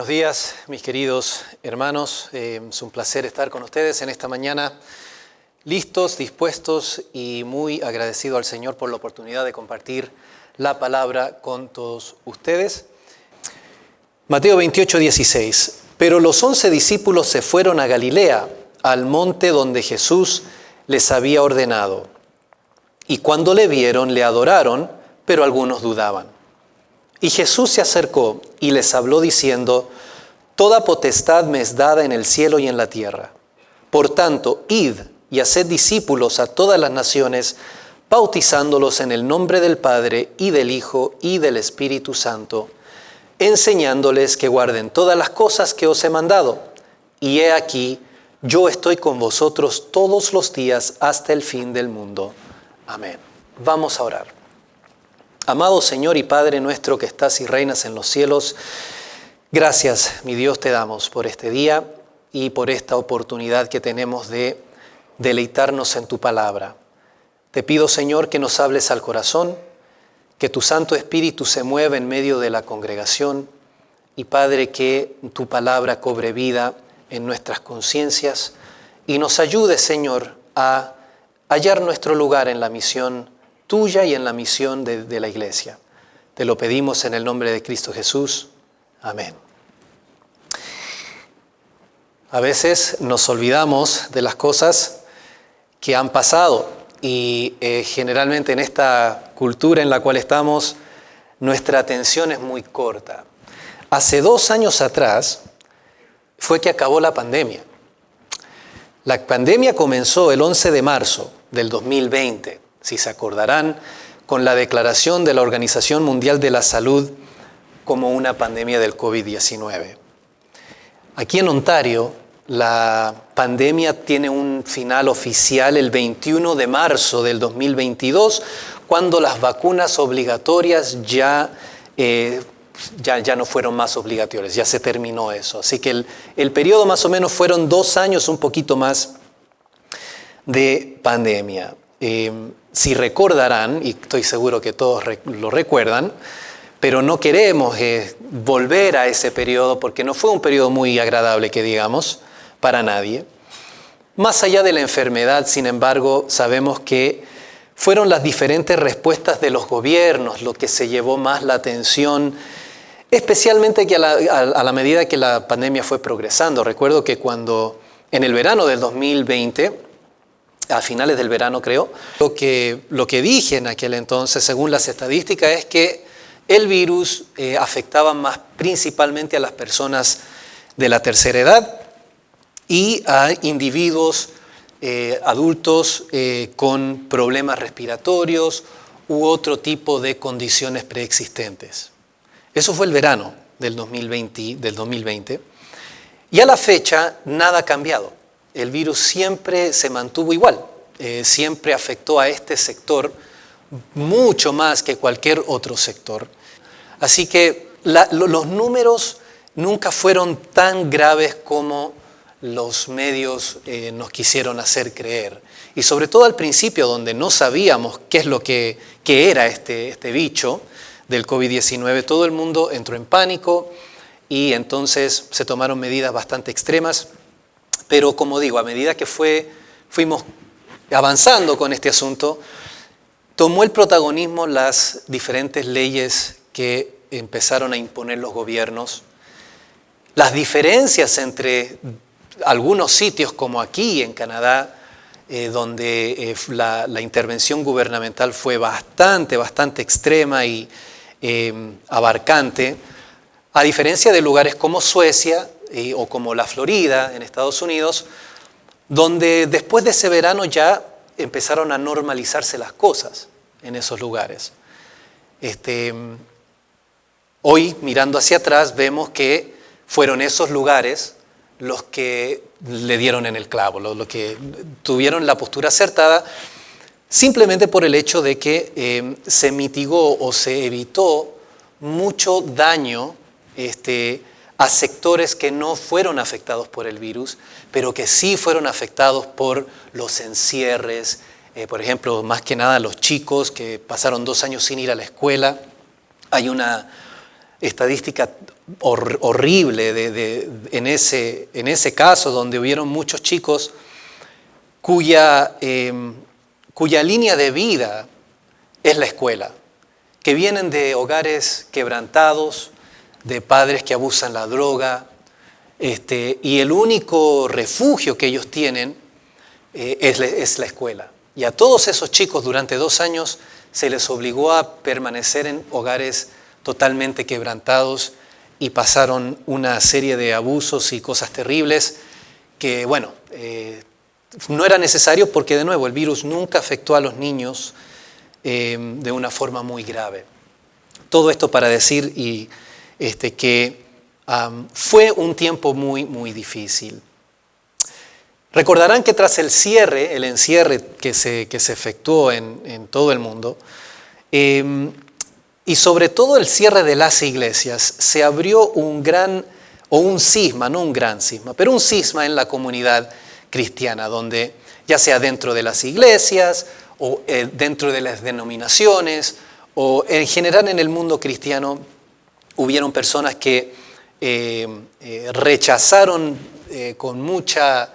Buenos días, mis queridos hermanos. Es un placer estar con ustedes en esta mañana, listos, dispuestos y muy agradecido al Señor por la oportunidad de compartir la palabra con todos ustedes. Mateo 28:16. Pero los 11 discípulos se fueron a Galilea, al monte donde Jesús les había ordenado. Y cuando le vieron, le adoraron, pero algunos dudaban. Y Jesús se acercó y les habló diciendo: Toda potestad me es dada en el cielo y en la tierra. Por tanto, id y haced discípulos a todas las naciones, bautizándolos en el nombre del Padre y del Hijo y del Espíritu Santo, enseñándoles que guarden todas las cosas que os he mandado. Y he aquí, yo estoy con vosotros todos los días hasta el fin del mundo. Amén. Vamos a orar. Amado Señor y Padre nuestro que estás y reinas en los cielos, gracias, mi Dios, te damos por este día y por esta oportunidad que tenemos de deleitarnos en tu palabra. Te pido, Señor, que nos hables al corazón, que tu Santo Espíritu se mueva en medio de la congregación y, Padre, que tu palabra cobre vida en nuestras conciencias y nos ayude, Señor, a hallar nuestro lugar en la misión tuya y en la misión de la iglesia. Te lo pedimos en el nombre de Cristo Jesús. Amén. A veces nos olvidamos de las cosas que han pasado y generalmente en esta cultura en la cual estamos, nuestra atención es muy corta. Hace 2 años atrás fue que acabó la pandemia. La pandemia comenzó el 11 de marzo del 2020. Si se acordarán, con la declaración de la Organización Mundial de la Salud como una pandemia del COVID-19. Aquí en Ontario, la pandemia tiene un final oficial el 21 de marzo del 2022, cuando las vacunas obligatorias ya no fueron más obligatorias, ya se terminó eso. Así que el periodo más o menos fueron 2 años, un poquito más de pandemia. Si recordarán, y estoy seguro que todos lo recuerdan, pero no queremos volver a ese periodo porque no fue un periodo muy agradable, que digamos, para nadie. Más allá de la enfermedad, sin embargo, sabemos que fueron las diferentes respuestas de los gobiernos lo que se llevó más la atención, especialmente que a la medida que la pandemia fue progresando. Recuerdo que cuando en el verano del 2020, a finales del verano creo, lo que dije en aquel entonces, según las estadísticas, es que el virus afectaba más principalmente a las personas de la tercera edad y a individuos adultos con problemas respiratorios u otro tipo de condiciones preexistentes. Eso fue el verano del 2020 y a la fecha nada ha cambiado. El virus siempre se mantuvo igual, siempre afectó a este sector mucho más que cualquier otro sector. Así que los números nunca fueron tan graves como los medios nos quisieron hacer creer. Y sobre todo al principio, donde no sabíamos qué es lo que era este bicho del COVID-19, todo el mundo entró en pánico y entonces se tomaron medidas bastante extremas. Pero como digo, a medida que fuimos avanzando con este asunto, tomó el protagonismo las diferentes leyes que empezaron a imponer los gobiernos, las diferencias entre algunos sitios como aquí en Canadá, donde la intervención gubernamental fue bastante extrema y abarcante, a diferencia de lugares como Suecia, o como la Florida en Estados Unidos, donde después de ese verano ya empezaron a normalizarse las cosas en esos lugares. Hoy, mirando hacia atrás, vemos que fueron esos lugares los que le dieron en el clavo, los que tuvieron la postura acertada, simplemente por el hecho de que se mitigó o se evitó mucho daño a sectores que no fueron afectados por el virus, pero que sí fueron afectados por los encierres. Por ejemplo, más que nada los chicos que pasaron 2 años sin ir a la escuela. Hay una estadística horrible en ese caso, donde hubieron muchos chicos cuya línea de vida es la escuela, que vienen de hogares quebrantados, de padres que abusan la droga, y el único refugio que ellos tienen es la escuela. Y a todos esos chicos durante 2 años se les obligó a permanecer en hogares totalmente quebrantados y pasaron una serie de abusos y cosas terribles que, bueno, no era necesario porque, de nuevo, el virus nunca afectó a los niños de una forma muy grave. Todo esto para decir que fue un tiempo muy, muy difícil. Recordarán que tras el encierre que se efectuó en todo el mundo, y sobre todo el cierre de las iglesias, se abrió un cisma, no un gran cisma, pero un cisma en la comunidad cristiana, donde ya sea dentro de las iglesias o dentro de las denominaciones o en general en el mundo cristiano, hubieron personas que rechazaron con mucho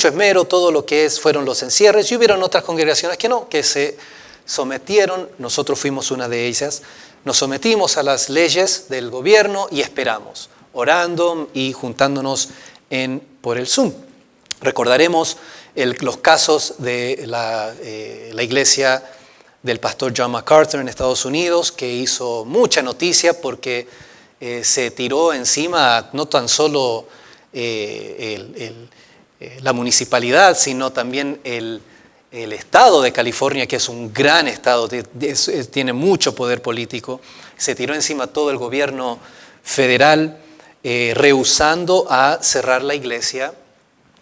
esmero todo lo que fueron los encierres, y hubieron otras congregaciones que no, que se sometieron. Nosotros fuimos una de ellas. Nos sometimos a las leyes del gobierno y esperamos, orando y juntándonos por el Zoom. Recordaremos los casos de la iglesia del pastor John MacArthur en Estados Unidos, que hizo mucha noticia porque se tiró encima no tan solo la municipalidad, sino también el estado de California, que es un gran estado, tiene mucho poder político. Se tiró encima todo el gobierno federal, rehusando a cerrar la iglesia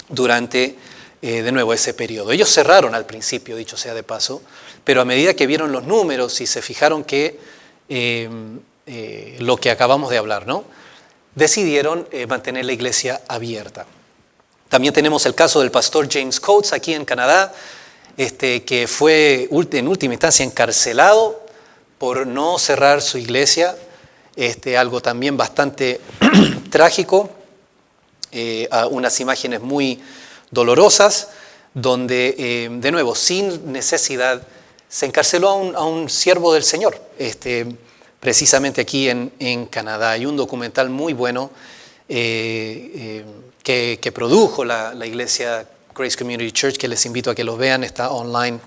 durante, de nuevo, ese periodo. Ellos cerraron al principio, dicho sea de paso, pero a medida que vieron los números y se fijaron que lo que acabamos de hablar, ¿no?, decidieron mantener la iglesia abierta. También tenemos el caso del pastor James Coates aquí en Canadá, que fue en última instancia encarcelado por no cerrar su iglesia, algo también bastante trágico, unas imágenes muy dolorosas, donde, de nuevo, sin necesidad, se encarceló a un siervo del Señor, precisamente aquí en Canadá. Hay un documental muy bueno que produjo la iglesia Grace Community Church, que les invito a que lo vean, está online,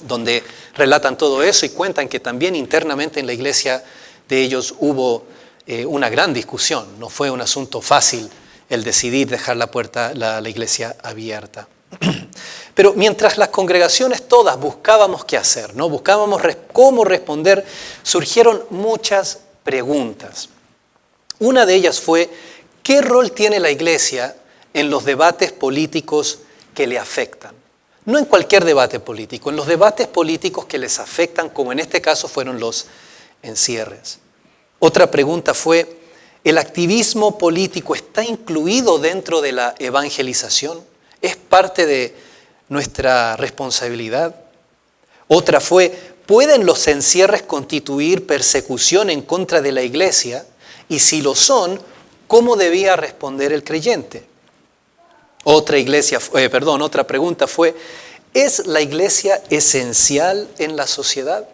donde relatan todo eso y cuentan que también internamente en la iglesia de ellos hubo una gran discusión. No fue un asunto fácil el decidir dejar la iglesia abierta. Pero mientras las congregaciones todas buscábamos qué hacer, ¿no?, buscábamos cómo responder, surgieron muchas preguntas. Una de ellas fue: ¿qué rol tiene la iglesia en los debates políticos que le afectan? No en cualquier debate político, en los debates políticos que les afectan, como en este caso fueron los encierres. Otra pregunta fue: ¿el activismo político está incluido dentro de la evangelización? ¿Es parte de nuestra responsabilidad? Otra fue: ¿pueden los encierres constituir persecución en contra de la iglesia? Y si lo son, ¿cómo debía responder el creyente? Otra pregunta fue: ¿es la iglesia esencial en la sociedad?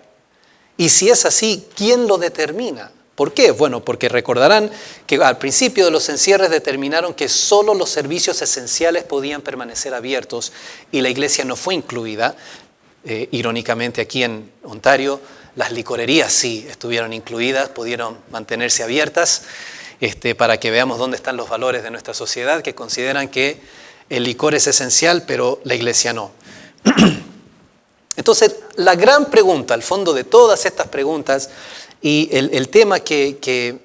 Y si es así, ¿quién lo determina? ¿Por qué? Bueno, porque recordarán que al principio de los encierres determinaron que solo los servicios esenciales podían permanecer abiertos y la iglesia no fue incluida. Irónicamente, aquí en Ontario, las licorerías sí estuvieron incluidas, pudieron mantenerse abiertas, para que veamos dónde están los valores de nuestra sociedad, que consideran que el licor es esencial, pero la iglesia no. Entonces, la gran pregunta, al fondo de todas estas preguntas, y el tema que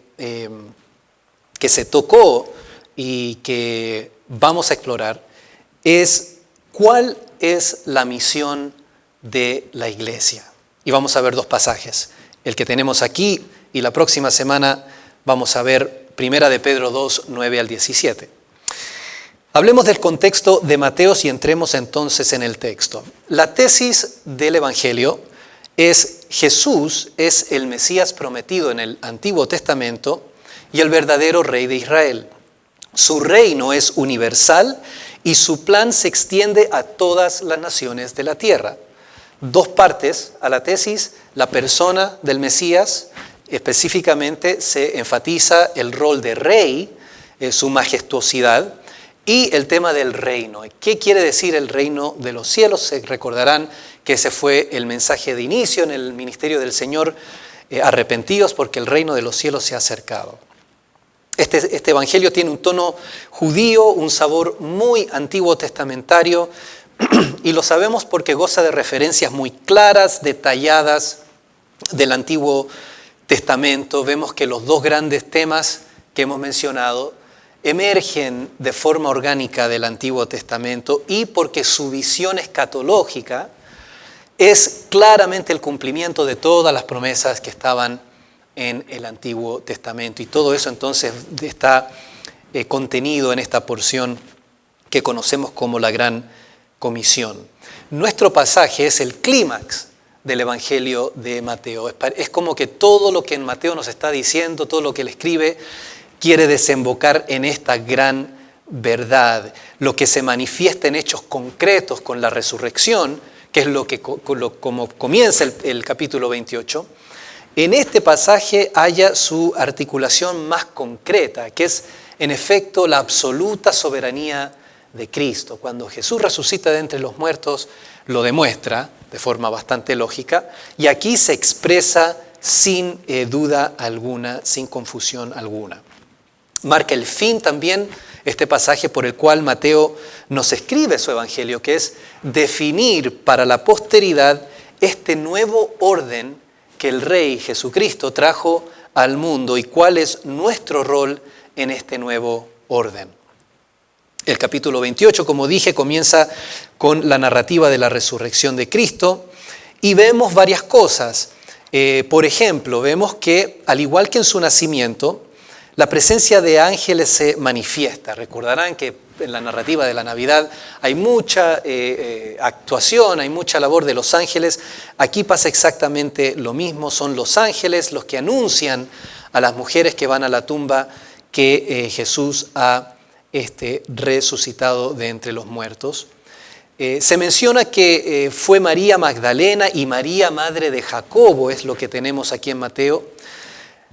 se tocó y que vamos a explorar es: ¿cuál es la misión de la iglesia? Y vamos a ver 2 pasajes, el que tenemos aquí, y la próxima semana vamos a ver 1 de Pedro 2, 9 al 17. Hablemos del contexto de Mateo y entremos entonces en el texto. La tesis del Evangelio Jesús es el Mesías prometido en el Antiguo Testamento y el verdadero rey de Israel. Su reino es universal y su plan se extiende a todas las naciones de la tierra. Dos partes a la tesis: la persona del Mesías, específicamente se enfatiza el rol de rey, su majestuosidad, y el tema del reino. ¿Qué quiere decir el reino de los cielos? Se recordarán que ese fue el mensaje de inicio en el ministerio del Señor: arrepentíos porque el reino de los cielos se ha acercado. Este evangelio tiene un tono judío, un sabor muy antiguo testamentario, y lo sabemos porque goza de referencias muy claras, detalladas del Antiguo Testamento. Vemos que los dos grandes temas que hemos mencionado emergen de forma orgánica del Antiguo Testamento, y porque su visión escatológica es claramente el cumplimiento de todas las promesas que estaban en el Antiguo Testamento. Y todo eso entonces está contenido en esta porción que conocemos como la Gran Comisión. Nuestro pasaje es el clímax del Evangelio de Mateo. Es como que todo lo que en Mateo nos está diciendo, todo lo que él escribe, quiere desembocar en esta gran verdad. Lo que se manifiesta en hechos concretos con la resurrección, que es como comienza el capítulo 28, en este pasaje haya su articulación más concreta, que es en efecto la absoluta soberanía de Cristo. Cuando Jesús resucita de entre los muertos, lo demuestra de forma bastante lógica, y aquí se expresa sin duda alguna, sin confusión alguna. Marca el fin también este pasaje por el cual Mateo nos escribe su evangelio, que es definir para la posteridad este nuevo orden que el Rey Jesucristo trajo al mundo y cuál es nuestro rol en este nuevo orden. El capítulo 28, como dije, comienza con la narrativa de la resurrección de Cristo y vemos varias cosas. Por ejemplo, vemos que, al igual que en su nacimiento, la presencia de ángeles se manifiesta. Recordarán que en la narrativa de la Navidad hay mucha actuación, hay mucha labor de los ángeles. Aquí pasa exactamente lo mismo. Son los ángeles los que anuncian a las mujeres que van a la tumba que Jesús ha resucitado de entre los muertos. Se menciona que fue María Magdalena y María, madre de Jacobo, es lo que tenemos aquí en Mateo,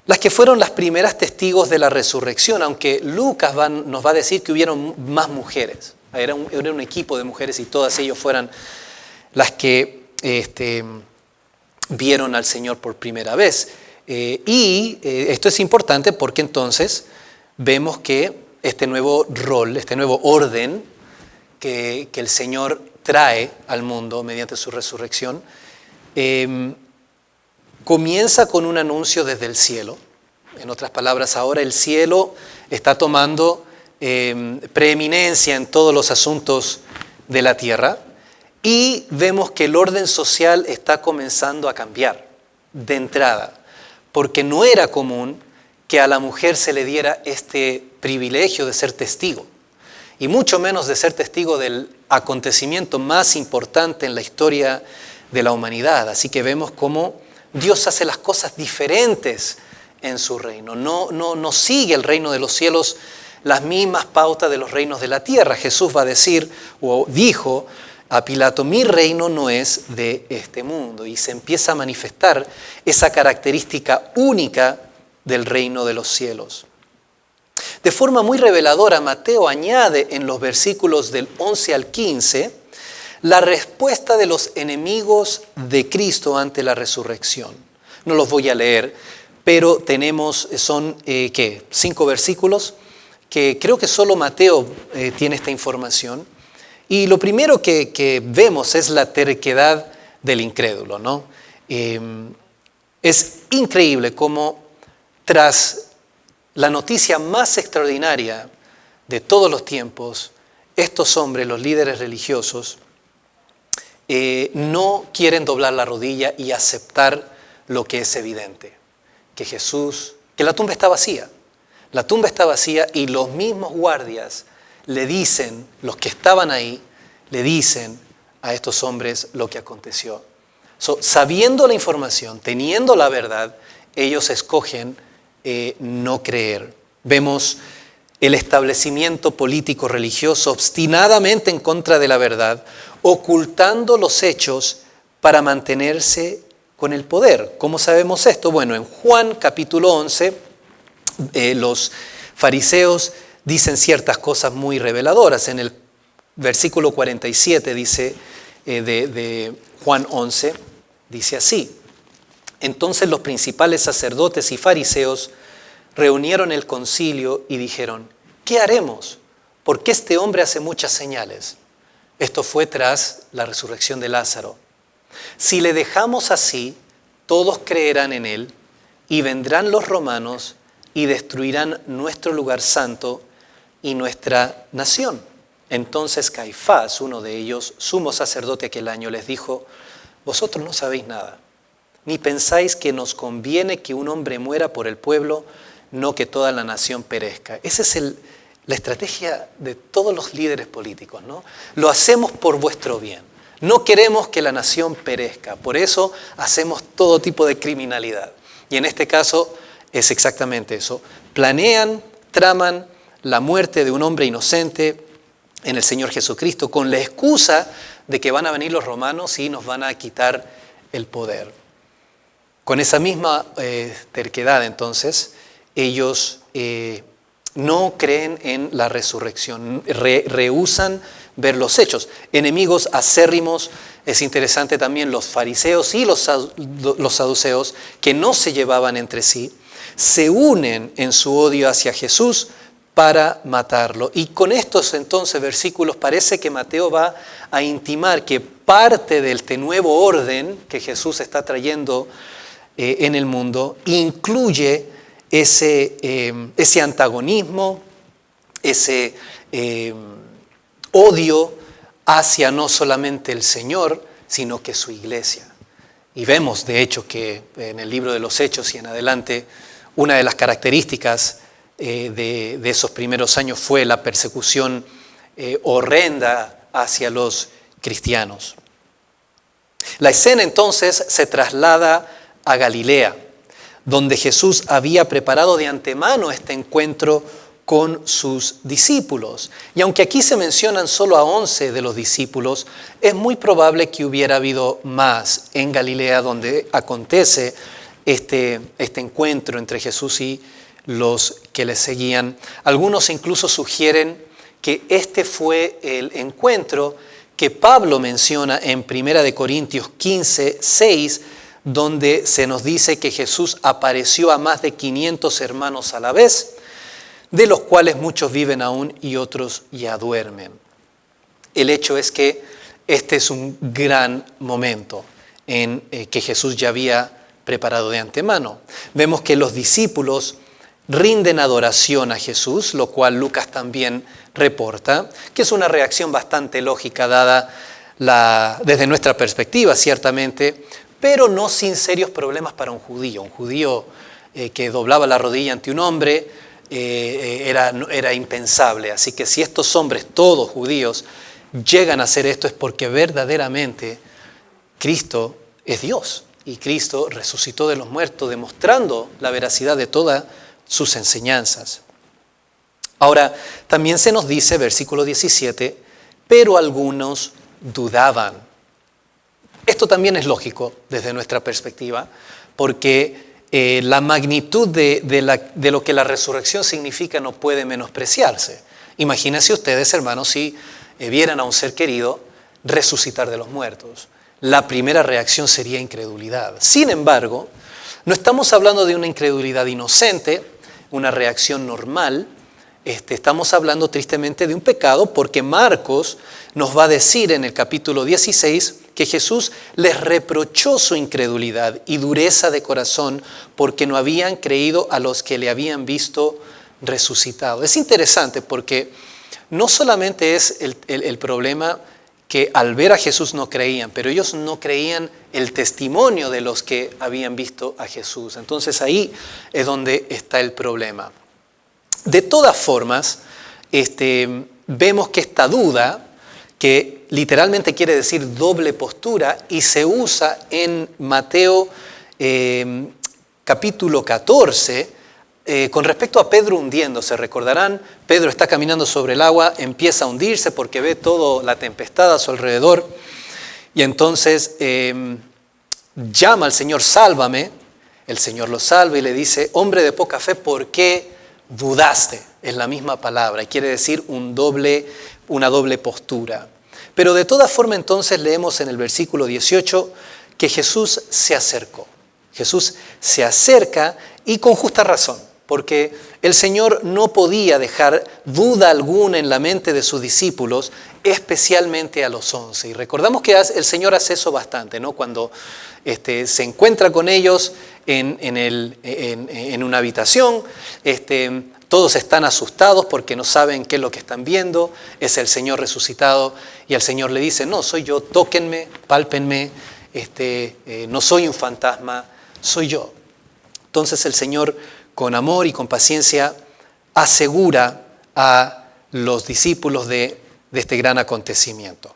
las que fueron las primeras testigos de la resurrección, aunque Lucas nos va a decir que hubieron más mujeres. Era un equipo de mujeres y todas ellas fueran las que vieron al Señor por primera vez. Esto es importante porque entonces vemos que este nuevo rol, este nuevo orden que el Señor trae al mundo mediante su resurrección, comienza con un anuncio desde el cielo. En otras palabras, ahora el cielo está tomando preeminencia en todos los asuntos de la tierra y vemos que el orden social está comenzando a cambiar de entrada, porque no era común que a la mujer se le diera este privilegio de ser testigo, y mucho menos de ser testigo del acontecimiento más importante en la historia de la humanidad. Así que vemos cómo Dios hace las cosas diferentes en su reino. No sigue el reino de los cielos las mismas pautas de los reinos de la tierra. Jesús va a decir, o dijo a Pilato, mi reino no es de este mundo. Y se empieza a manifestar esa característica única del reino de los cielos. De forma muy reveladora, Mateo añade en los versículos del 11 al 15 la respuesta de los enemigos de Cristo ante la resurrección. No los voy a leer, pero son 5 versículos que creo que solo Mateo tiene esta información. Y lo primero que vemos es la terquedad del incrédulo, ¿no? Es increíble cómo tras la noticia más extraordinaria de todos los tiempos, estos hombres, los líderes religiosos, no quieren doblar la rodilla y aceptar lo que es evidente, que la tumba está vacía. La tumba está vacía y los mismos guardias le dicen, los que estaban ahí, le dicen a estos hombres lo que aconteció. Sabiendo la información, teniendo la verdad, ellos escogen no creer. Vemos el establecimiento político religioso obstinadamente en contra de la verdad, ocultando los hechos para mantenerse con el poder. ¿Cómo sabemos esto? Bueno, en Juan capítulo 11, los fariseos dicen ciertas cosas muy reveladoras. En el versículo 47 dice, de Juan 11, dice así: entonces los principales sacerdotes y fariseos reunieron el concilio y dijeron: ¿qué haremos? Porque este hombre hace muchas señales. Esto fue tras la resurrección de Lázaro. Si le dejamos así, todos creerán en él, y vendrán los romanos y destruirán nuestro lugar santo y nuestra nación. Entonces Caifás, uno de ellos, sumo sacerdote aquel año, les dijo: vosotros no sabéis nada, ni pensáis que nos conviene que un hombre muera por el pueblo, no que toda la nación perezca. Esa es la estrategia de todos los líderes políticos, ¿no? Lo hacemos por vuestro bien. No queremos que la nación perezca. Por eso hacemos todo tipo de criminalidad. Y en este caso es exactamente eso. Planean, traman la muerte de un hombre inocente en el Señor Jesucristo con la excusa de que van a venir los romanos y nos van a quitar el poder. Con esa misma terquedad, entonces, ellos no creen en la resurrección, rehúsan ver los hechos. Enemigos acérrimos, es interesante también, los fariseos y los saduceos, que no se llevaban entre sí, se unen en su odio hacia Jesús para matarlo. Y con estos entonces versículos parece que Mateo va a intimar que parte de este nuevo orden que Jesús está trayendo en el mundo incluye ese antagonismo, ese odio hacia no solamente el Señor, sino que su iglesia. Y vemos, de hecho, que en el libro de los Hechos y en adelante, una de las características de esos primeros años fue la persecución horrenda hacia los cristianos. La escena entonces se traslada a Galilea, donde Jesús había preparado de antemano este encuentro con sus discípulos. Y aunque aquí se mencionan solo a 11 de los discípulos, es muy probable que hubiera habido más en Galilea donde acontece este encuentro entre Jesús y los que le seguían. Algunos incluso sugieren que este fue el encuentro que Pablo menciona en 1 Corintios 15, 6, donde se nos dice que Jesús apareció a más de 500 hermanos a la vez, de los cuales muchos viven aún y otros ya duermen. El hecho es que este es un gran momento en que Jesús ya había preparado de antemano. Vemos que los discípulos rinden adoración a Jesús, lo cual Lucas también reporta, que es una reacción bastante lógica dada desde nuestra perspectiva, ciertamente, pero no sin serios problemas para un judío. Un judío que doblaba la rodilla ante un hombre era impensable. Así que si estos hombres, todos judíos, llegan a hacer esto es porque verdaderamente Cristo es Dios. Y Cristo resucitó de los muertos, demostrando la veracidad de todas sus enseñanzas. Ahora, también se nos dice, versículo 17, pero algunos dudaban. Esto también es lógico desde nuestra perspectiva, porque la magnitud de lo que la resurrección significa no puede menospreciarse. Imagínense ustedes, hermanos, si vieran a un ser querido resucitar de los muertos. La primera reacción sería incredulidad. Sin embargo, no estamos hablando de una incredulidad inocente, una reacción normal. Estamos hablando tristemente de un pecado, porque Marcos nos va a decir en el capítulo 16 que Jesús les reprochó su incredulidad y dureza de corazón porque no habían creído a los que le habían visto resucitado. Es interesante porque no solamente es el problema que al ver a Jesús no creían, pero ellos no creían el testimonio de los que habían visto a Jesús. Entonces ahí es donde está el problema. De todas formas, vemos que esta duda que literalmente quiere decir doble postura y se usa en Mateo capítulo 14 con respecto a Pedro hundiéndose. Recordarán, Pedro está caminando sobre el agua, empieza a hundirse porque ve toda la tempestad a su alrededor y entonces llama al Señor, sálvame. El Señor lo salva y le dice, hombre de poca fe, ¿por qué dudaste? Es la misma palabra y quiere decir una doble postura. Pero de toda forma entonces leemos en el versículo 18 que Jesús se acercó. Jesús se acerca y con justa razón, porque el Señor no podía dejar duda alguna en la mente de sus discípulos, especialmente a los 11. Y recordamos que el Señor hace eso bastante, ¿no? Cuando se encuentra con ellos en una habitación, todos están asustados porque no saben qué es lo que están viendo, es el Señor resucitado y el Señor le dice, no, soy yo, tóquenme, pálpenme, no soy un fantasma, soy yo. Entonces el Señor, con amor y con paciencia, asegura a los discípulos de este gran acontecimiento.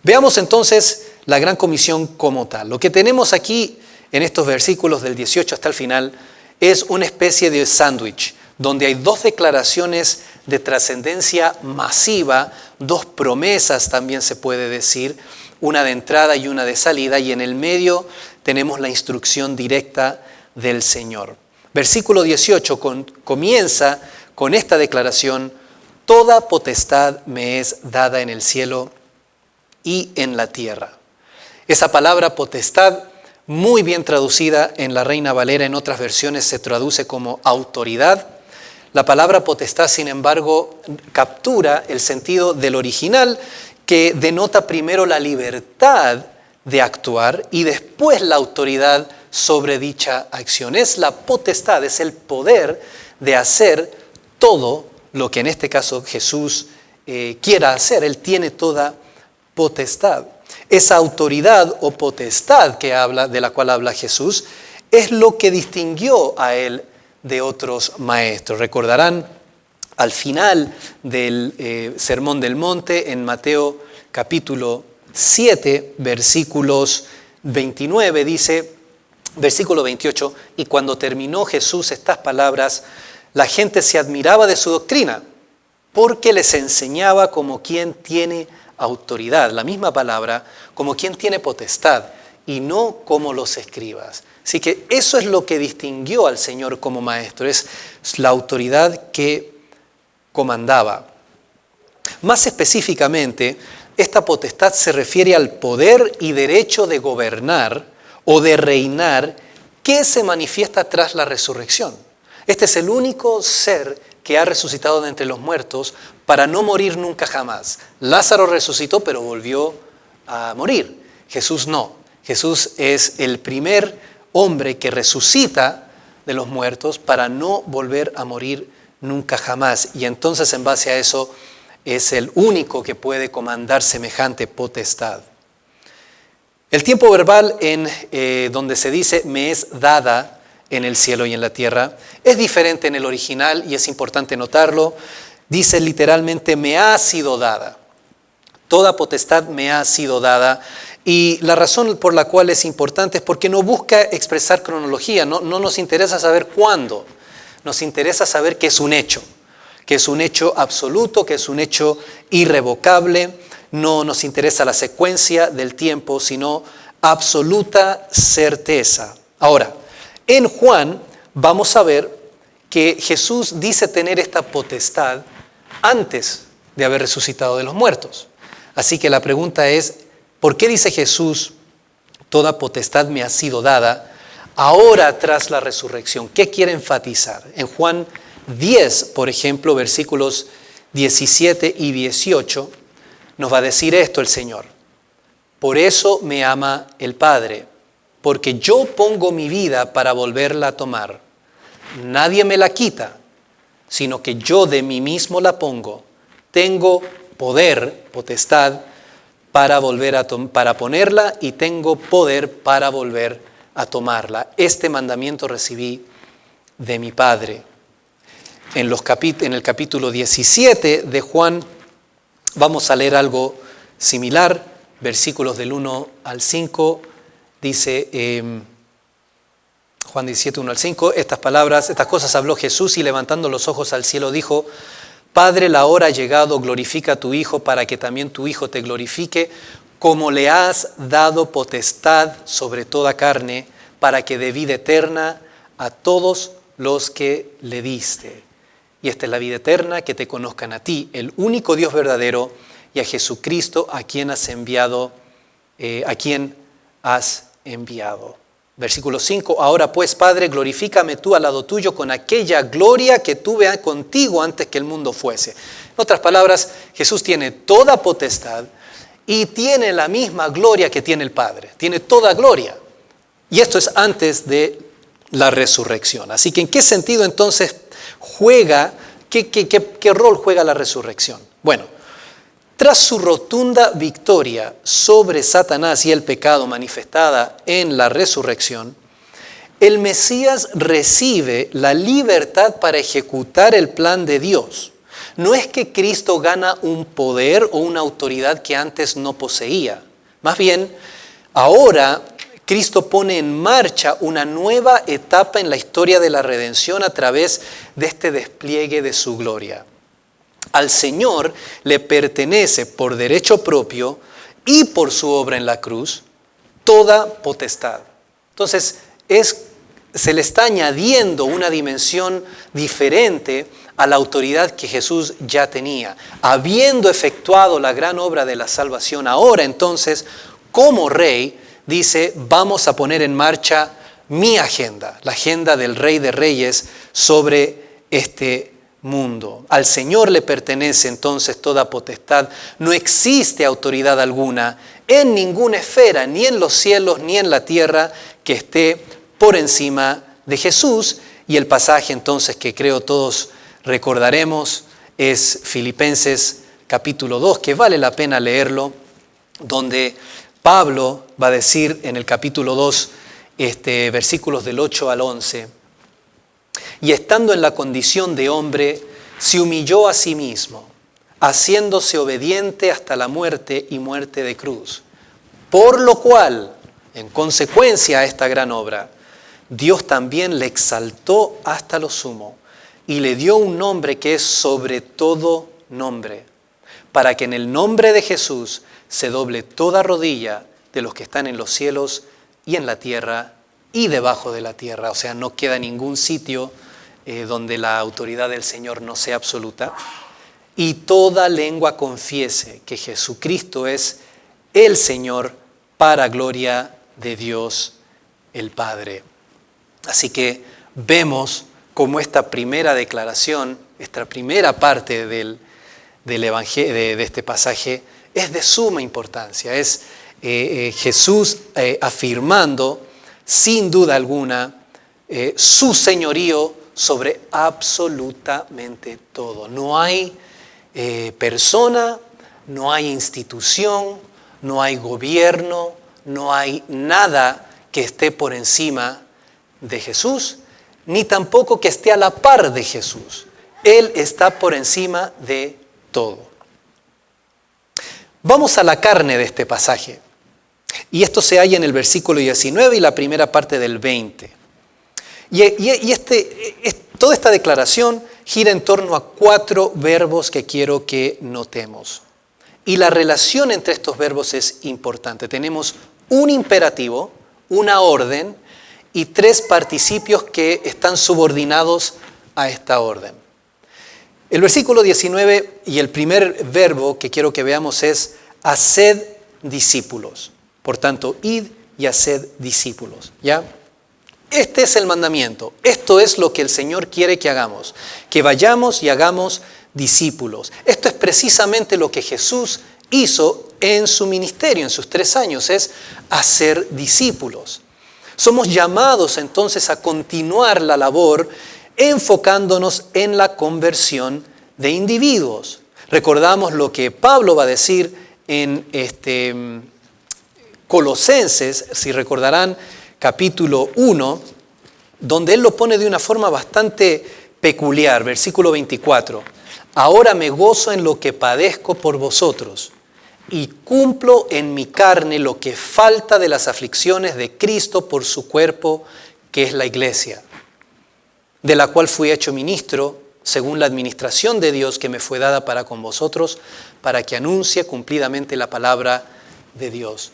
Veamos entonces la gran comisión como tal. Lo que tenemos aquí en estos versículos del 18 hasta el final es una especie de sándwich, donde hay dos declaraciones de trascendencia masiva, dos promesas también se puede decir, una de entrada y una de salida, y en el medio tenemos la instrucción directa del Señor. Versículo 18 comienza con esta declaración, toda potestad me es dada en el cielo y en la tierra. Esa palabra potestad, muy bien traducida en la Reina Valera, en otras versiones se traduce como autoridad. La palabra potestad, sin embargo, captura el sentido del original, que denota primero la libertad de actuar y después la autoridad sobre dicha acción. Es la potestad, es el poder de hacer todo lo que en este caso Jesús quiera hacer. Él tiene toda potestad. Esa autoridad o potestad de la cual habla Jesús es lo que distinguió a él de otros maestros. Recordarán al final del Sermón del Monte, en Mateo capítulo 7, versículos 29, dice, versículo 28, y cuando terminó Jesús estas palabras, la gente se admiraba de su doctrina, porque les enseñaba como quien tiene autoridad, la misma palabra, como quien tiene potestad, y no como los escribas. Así que eso es lo que distinguió al Señor como maestro, es la autoridad que comandaba. Más específicamente, esta potestad se refiere al poder y derecho de gobernar o de reinar que se manifiesta tras la resurrección. Este es el único ser que ha resucitado de entre los muertos para no morir nunca jamás. Lázaro resucitó, pero volvió a morir. Jesús no. Jesús es el primer hombre que resucita de los muertos para no volver a morir nunca jamás. Y entonces, en base a eso, es el único que puede comandar semejante potestad. El tiempo verbal donde se dice me es dada en el cielo y en la tierra es diferente en el original y es importante notarlo. Dice literalmente me ha sido dada. Toda potestad me ha sido dada. Y la razón por la cual es importante es porque no busca expresar cronología, no nos interesa saber cuándo, nos interesa saber que es un hecho absoluto, que es un hecho irrevocable. No nos interesa la secuencia del tiempo, sino absoluta certeza. Ahora, en Juan vamos a ver que Jesús dice tener esta potestad antes de haber resucitado de los muertos. Así que la pregunta es, ¿por qué dice Jesús, toda potestad me ha sido dada ahora tras la resurrección? ¿Qué quiere enfatizar? En Juan 10, por ejemplo, versículos 17 y 18, nos va a decir esto el Señor. Por eso me ama el Padre, porque yo pongo mi vida para volverla a tomar. Nadie me la quita, sino que yo de mí mismo la pongo. Tengo poder, potestad, para ponerla y tengo poder para volver a tomarla. Este mandamiento recibí de mi Padre. En el capítulo 17 de Juan vamos a leer algo similar, versículos del 1 al 5, dice Juan 17, 1 al 5, estas cosas habló Jesús y levantando los ojos al cielo dijo: Padre, la hora ha llegado, glorifica a tu Hijo para que también tu Hijo te glorifique, como le has dado potestad sobre toda carne, para que dé vida eterna a todos los que le diste. Y esta es la vida eterna, que te conozcan a ti, el único Dios verdadero, y a Jesucristo, a quien has enviado. Versículo 5, ahora pues, Padre, glorifícame tú al lado tuyo con aquella gloria que tuve contigo antes que el mundo fuese. En otras palabras, Jesús tiene toda potestad y tiene la misma gloria que tiene el Padre. Tiene toda gloria. Y esto es antes de la resurrección. Así que, ¿en qué sentido entonces juega, qué rol juega la resurrección? Bueno, tras su rotunda victoria sobre Satanás y el pecado manifestada en la resurrección, el Mesías recibe la libertad para ejecutar el plan de Dios. No es que Cristo gana un poder o una autoridad que antes no poseía. Más bien, ahora Cristo pone en marcha una nueva etapa en la historia de la redención a través de este despliegue de su gloria. Al Señor le pertenece por derecho propio y por su obra en la cruz toda potestad. Entonces, se le está añadiendo una dimensión diferente a la autoridad que Jesús ya tenía. Habiendo efectuado la gran obra de la salvación, ahora entonces, como Rey, dice: vamos a poner en marcha mi agenda, la agenda del Rey de Reyes sobre este mundo. Al Señor le pertenece entonces toda potestad. No existe autoridad alguna en ninguna esfera, ni en los cielos ni en la tierra, que esté por encima de Jesús. Y el pasaje entonces que creo todos recordaremos es Filipenses capítulo 2, que vale la pena leerlo, donde Pablo va a decir en el capítulo 2, versículos del 8 al 11, y estando en la condición de hombre, se humilló a sí mismo, haciéndose obediente hasta la muerte y muerte de cruz. Por lo cual, en consecuencia a esta gran obra, Dios también le exaltó hasta lo sumo y le dio un nombre que es sobre todo nombre, para que en el nombre de Jesús se doble toda rodilla de los que están en los cielos y en la tierra y debajo de la tierra. O sea, no queda ningún sitio donde la autoridad del Señor no sea absoluta. Y toda lengua confiese que Jesucristo es el Señor, para gloria de Dios el Padre. Así que vemos cómo esta primera declaración, esta primera parte del evangelio, de este pasaje, es de suma importancia. Es Jesús afirmando sin duda alguna su señorío sobre absolutamente todo. No hay persona, no hay institución, no hay gobierno, no hay nada que esté por encima de Jesús, ni tampoco que esté a la par de Jesús. Él está por encima de todo. Vamos a la carne de este pasaje. Y esto se halla en el versículo 19 y la primera parte del 20. Toda esta declaración gira en torno a 4 verbos que quiero que notemos. Y la relación entre estos verbos es importante. Tenemos un imperativo, una orden y 3 participios que están subordinados a esta orden. El versículo 19 y el primer verbo que quiero que veamos es haced discípulos. Por tanto, id y haced discípulos. ¿Ya? Este es el mandamiento. Esto es lo que el Señor quiere que hagamos. Que vayamos y hagamos discípulos. Esto es precisamente lo que Jesús hizo en su ministerio, en sus 3 años, es hacer discípulos. Somos llamados entonces a continuar la labor enfocándonos en la conversión de individuos. Recordamos lo que Pablo va a decir en Colosenses, si recordarán, capítulo 1, donde él lo pone de una forma bastante peculiar, versículo 24. Ahora me gozo en lo que padezco por vosotros y cumplo en mi carne lo que falta de las aflicciones de Cristo por su cuerpo, que es la iglesia, de la cual fui hecho ministro según la administración de Dios que me fue dada para con vosotros, para que anuncie cumplidamente la palabra de Dios.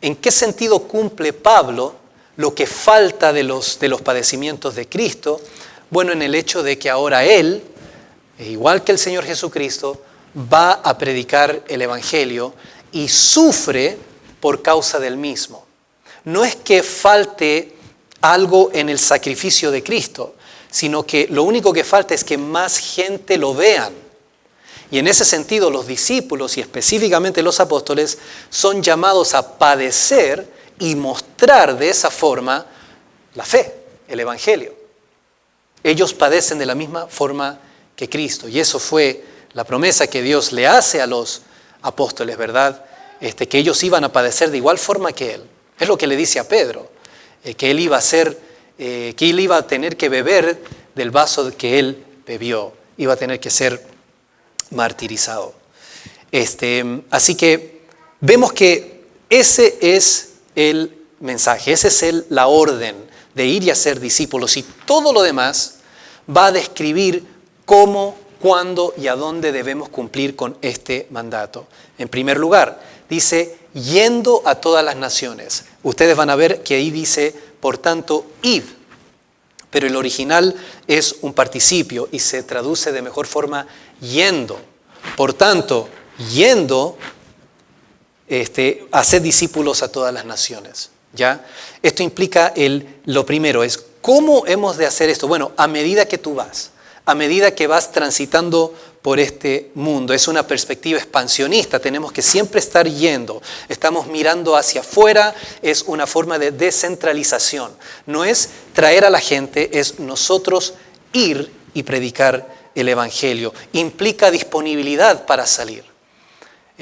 ¿En qué sentido cumple Pablo lo que falta de los padecimientos de Cristo? Bueno, en el hecho de que ahora él, igual que el Señor Jesucristo, va a predicar el Evangelio y sufre por causa del mismo. No es que falte algo en el sacrificio de Cristo, sino que lo único que falta es que más gente lo vean. Y en ese sentido los discípulos y específicamente los apóstoles son llamados a padecer y mostrar de esa forma la fe, el Evangelio. Ellos padecen de la misma forma que Cristo y eso fue la promesa que Dios le hace a los apóstoles, ¿verdad? Que ellos iban a padecer de igual forma que Él. Es lo que le dice a Pedro, que él iba a tener que beber del vaso que Él bebió, iba a tener que ser martirizado. Así que vemos que ese es el mensaje, esa es la orden de ir y hacer discípulos y todo lo demás va a describir cómo, cuándo y a dónde debemos cumplir con este mandato. En primer lugar, dice, yendo a todas las naciones. Ustedes van a ver que ahí dice, por tanto, id. Pero el original es un participio y se traduce de mejor forma, yendo. Por tanto, yendo, hacer discípulos a todas las naciones. ¿Ya? Esto implica lo primero, es ¿cómo hemos de hacer esto? Bueno, a medida que tú vas. A medida que vas transitando por este mundo. Es una perspectiva expansionista, tenemos que siempre estar yendo. Estamos mirando hacia afuera, es una forma de descentralización. No es traer a la gente, es nosotros ir y predicar el Evangelio. Implica disponibilidad para salir.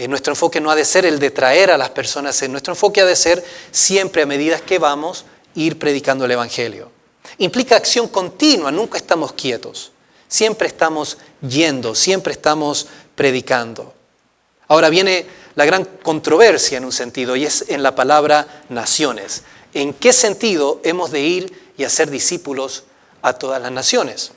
Nuestro enfoque no ha de ser el de traer a las personas, nuestro enfoque ha de ser siempre a medida que vamos, ir predicando el Evangelio. Implica acción continua, nunca estamos quietos. Siempre estamos yendo, siempre estamos predicando. Ahora viene la gran controversia en un sentido y es en la palabra naciones. ¿En qué sentido hemos de ir y hacer discípulos a todas las naciones?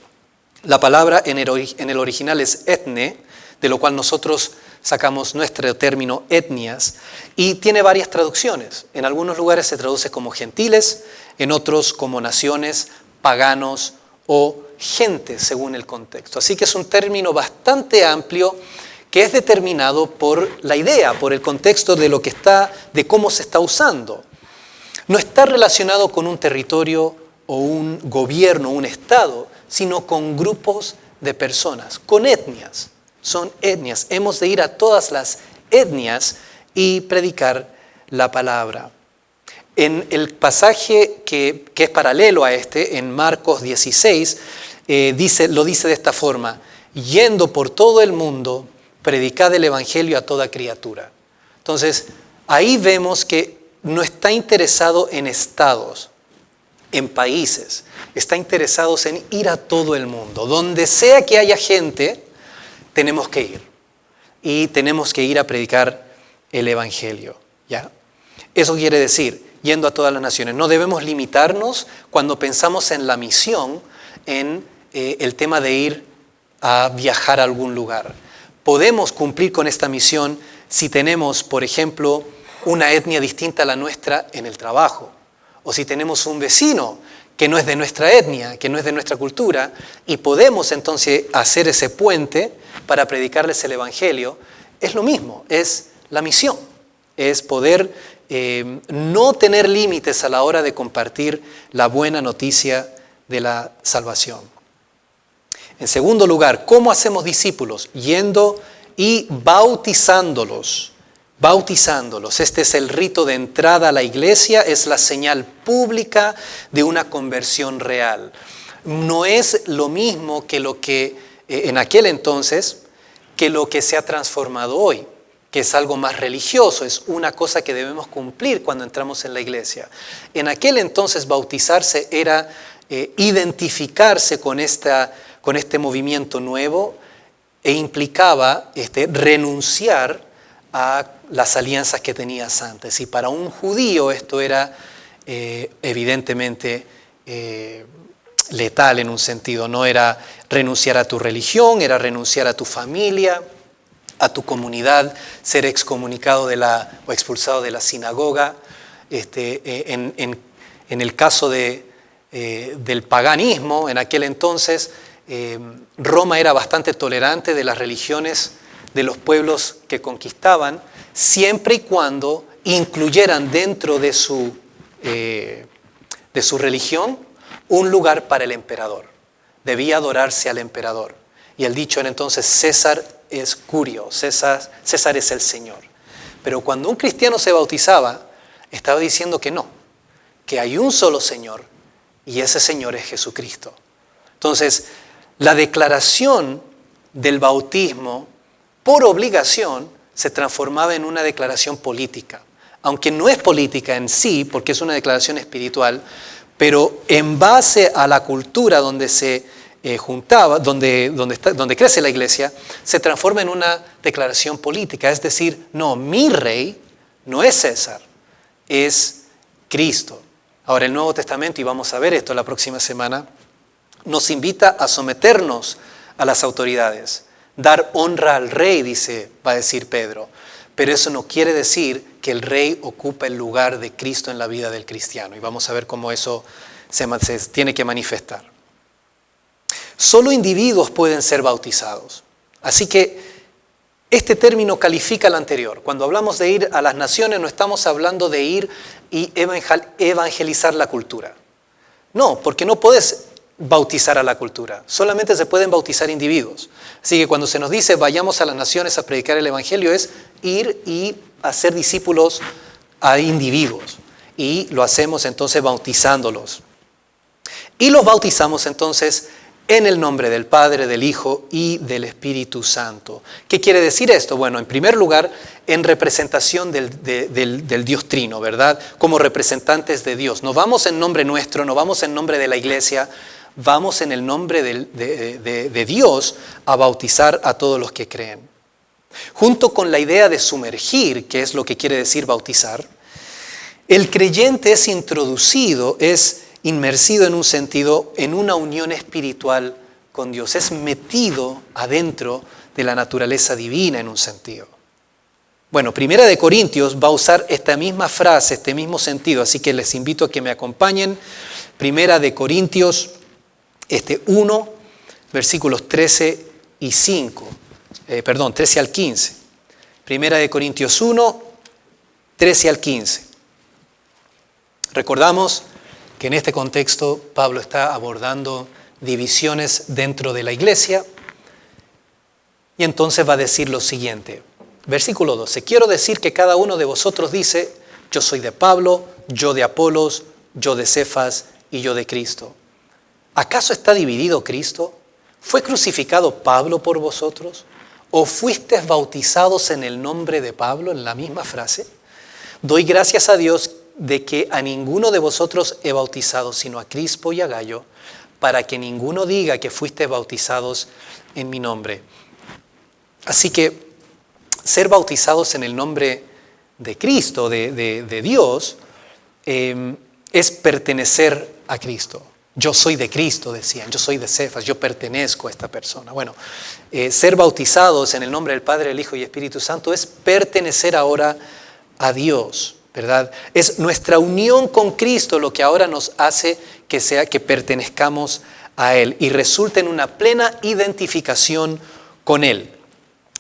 La palabra en el original es etne, de lo cual nosotros sacamos nuestro término etnias y tiene varias traducciones. En algunos lugares se traduce como gentiles, en otros como naciones, paganos o gente según el contexto. Así que es un término bastante amplio que es determinado por la idea, por el contexto de cómo se está usando. No está relacionado con un territorio o un gobierno, un estado, sino con grupos de personas, con etnias. Son etnias. Hemos de ir a todas las etnias y predicar la palabra. En el pasaje que es paralelo a en Marcos 16, lo dice de esta forma, yendo por todo el mundo, predicad el Evangelio a toda criatura. Entonces, ahí vemos que no está interesado en estados, en países, está interesado en ir a todo el mundo. Donde sea que haya gente, tenemos que ir. Y tenemos que ir a predicar el Evangelio. ¿Ya? Eso quiere decir, yendo a todas las naciones. No debemos limitarnos cuando pensamos en la misión, en el tema de ir a viajar a algún lugar. Podemos cumplir con esta misión si tenemos, por ejemplo, una etnia distinta a la nuestra en el trabajo. O si tenemos un vecino que no es de nuestra etnia, que no es de nuestra cultura, y podemos entonces hacer ese puente para predicarles el Evangelio, es lo mismo, es la misión, es poder no tener límites a la hora de compartir la buena noticia de la salvación. En segundo lugar, ¿cómo hacemos discípulos? Yendo y bautizándolos. Bautizándolos. Este es el rito de entrada a la iglesia, es la señal pública de una conversión real. No es lo mismo que lo que en aquel entonces, que lo que se ha transformado hoy, que es algo más religioso, es una cosa que debemos cumplir cuando entramos en la iglesia. En aquel entonces bautizarse era identificarse con este movimiento nuevo e implicaba renunciar a las alianzas que tenías antes. Y para un judío esto era evidentemente letal en un sentido. No era renunciar a tu religión, era renunciar a tu familia, a tu comunidad, ser excomunicado o expulsado de la sinagoga. En el caso del paganismo, en aquel entonces, Roma era bastante tolerante de las religiones de los pueblos que conquistaban, siempre y cuando incluyeran dentro de su religión un lugar para el emperador. Debía adorarse al emperador. Y el dicho era entonces: César es Curio, César es el Señor. Pero cuando un cristiano se bautizaba, estaba diciendo que no, que hay un solo Señor y ese Señor es Jesucristo. Entonces, la declaración del bautismo por obligación se transformaba en una declaración política. Aunque no es política en sí, porque es una declaración espiritual, pero en base a la cultura donde se juntaba, donde crece la iglesia, se transforma en una declaración política. Es decir, no, mi rey no es César, es Cristo. Ahora, el Nuevo Testamento, y vamos a ver esto la próxima semana, nos invita a someternos a las autoridades. Dar honra al rey, va a decir Pedro. Pero eso no quiere decir que el rey ocupa el lugar de Cristo en la vida del cristiano. Y vamos a ver cómo eso se tiene que manifestar. Solo individuos pueden ser bautizados. Así que este término califica al anterior. Cuando hablamos de ir a las naciones, no estamos hablando de ir y evangelizar la cultura. No, porque no puedes bautizar a la cultura. Solamente se pueden bautizar individuos. Así que cuando se nos dice vayamos a las naciones a predicar el evangelio, es ir y hacer discípulos a individuos. Y lo hacemos entonces bautizándolos. Y los bautizamos entonces en el nombre del Padre, del Hijo y del Espíritu Santo. ¿Qué quiere decir esto? Bueno, en primer lugar, en representación del Dios Trino, ¿verdad? Como representantes de Dios. No vamos en nombre nuestro, no vamos en nombre de la iglesia, vamos en el nombre de Dios a bautizar a todos los que creen. Junto con la idea de sumergir, que es lo que quiere decir bautizar, el creyente es introducido, es inmersido en un sentido, en una unión espiritual con Dios. Es metido adentro de la naturaleza divina en un sentido. Bueno, Primera de Corintios va a usar esta misma frase, este mismo sentido, así que les invito a que me acompañen. Primera de Corintios 1, versículos 13 y 5. 13 al 15. Primera de Corintios 1, 13 al 15. Recordamos que en este contexto Pablo está abordando divisiones dentro de la iglesia y entonces va a decir lo siguiente. Versículo 12. Quiero decir que cada uno de vosotros dice: yo soy de Pablo, yo de Apolos, yo de Cefas y yo de Cristo. ¿Acaso está dividido Cristo? ¿Fue crucificado Pablo por vosotros? ¿O fuisteis bautizados en el nombre de Pablo? En la misma frase. Doy gracias a Dios de que a ninguno de vosotros he bautizado, sino a Crispo y a Gayo, para que ninguno diga que fuisteis bautizados en mi nombre. Así que ser bautizados en el nombre de Cristo, de Dios, es pertenecer a Cristo. Yo soy de Cristo, decían, yo soy de Cefas, yo pertenezco a esta persona. Bueno, ser bautizados en el nombre del Padre, del Hijo y Espíritu Santo es pertenecer ahora a Dios, ¿verdad? Es nuestra unión con Cristo lo que ahora nos hace que pertenezcamos a Él y resulta en una plena identificación con Él.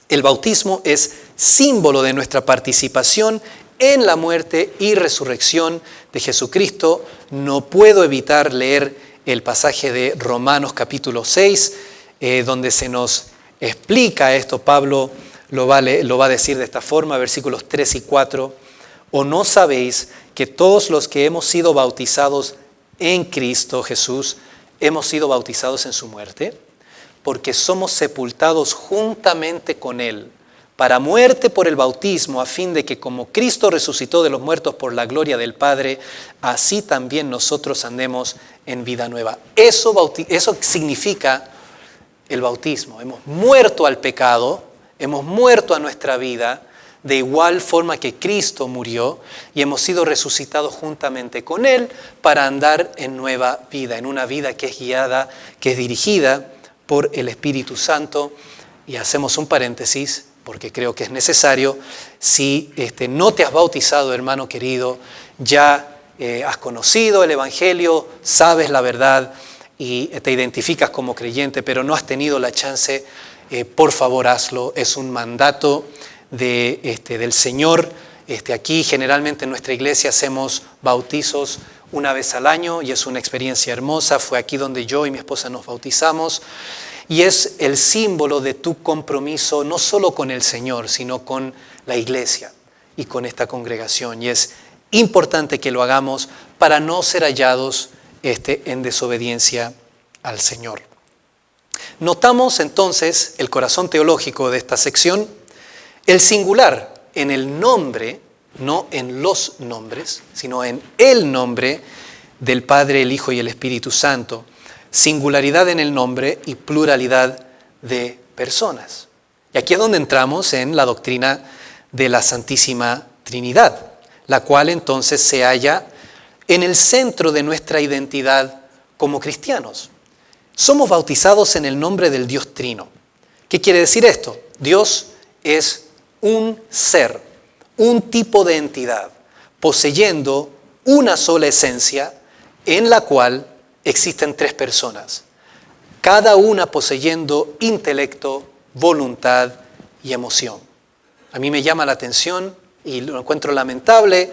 El bautismo es símbolo de nuestra participación en la muerte y resurrección de Jesucristo. No puedo evitar leer el pasaje de Romanos capítulo 6, donde se nos explica esto. Pablo lo va a decir de esta forma, versículos 3 y 4. ¿O no sabéis que todos los que hemos sido bautizados en Cristo Jesús, hemos sido bautizados en su muerte? Porque somos sepultados juntamente con Él, para muerte por el bautismo, a fin de que como Cristo resucitó de los muertos por la gloria del Padre, así también nosotros andemos en vida nueva. Eso significa el bautismo. Hemos muerto al pecado, hemos muerto a nuestra vida, de igual forma que Cristo murió y hemos sido resucitados juntamente con Él para andar en nueva vida, en una vida que es guiada, que es dirigida por el Espíritu Santo. Y hacemos un paréntesis, porque creo que es necesario. Si no te has bautizado, hermano querido, ya has conocido el Evangelio, sabes la verdad y te identificas como creyente, pero no has tenido la chance, por favor hazlo. Es un mandato del Señor. Aquí generalmente en nuestra iglesia hacemos bautizos una vez al año y es una experiencia hermosa. Fue aquí donde yo y mi esposa nos bautizamos. Y es el símbolo de tu compromiso no solo con el Señor, sino con la iglesia y con esta congregación. Y es importante que lo hagamos para no ser hallados en desobediencia al Señor. Notamos entonces el corazón teológico de esta sección, el singular en el nombre, no en los nombres, sino en el nombre del Padre, el Hijo y el Espíritu Santo. Singularidad en el nombre y pluralidad de personas. Y aquí es donde entramos en la doctrina de la Santísima Trinidad, la cual entonces se halla en el centro de nuestra identidad como cristianos. Somos bautizados en el nombre del Dios Trino. ¿Qué quiere decir esto? Dios es un ser, un tipo de entidad, poseyendo una sola esencia en la cual existen tres personas, cada una poseyendo intelecto, voluntad y emoción. A mí me llama la atención y lo encuentro lamentable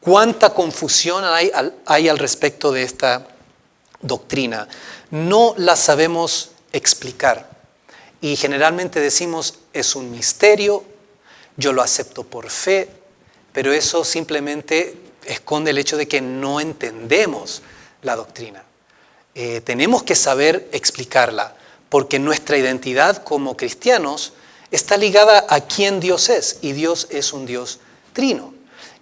cuánta confusión hay al respecto de esta doctrina. No la sabemos explicar y generalmente decimos es un misterio, yo lo acepto por fe, pero eso simplemente esconde el hecho de que no entendemos la doctrina. Tenemos que saber explicarla, porque nuestra identidad como cristianos está ligada a quién Dios es, y Dios es un Dios trino.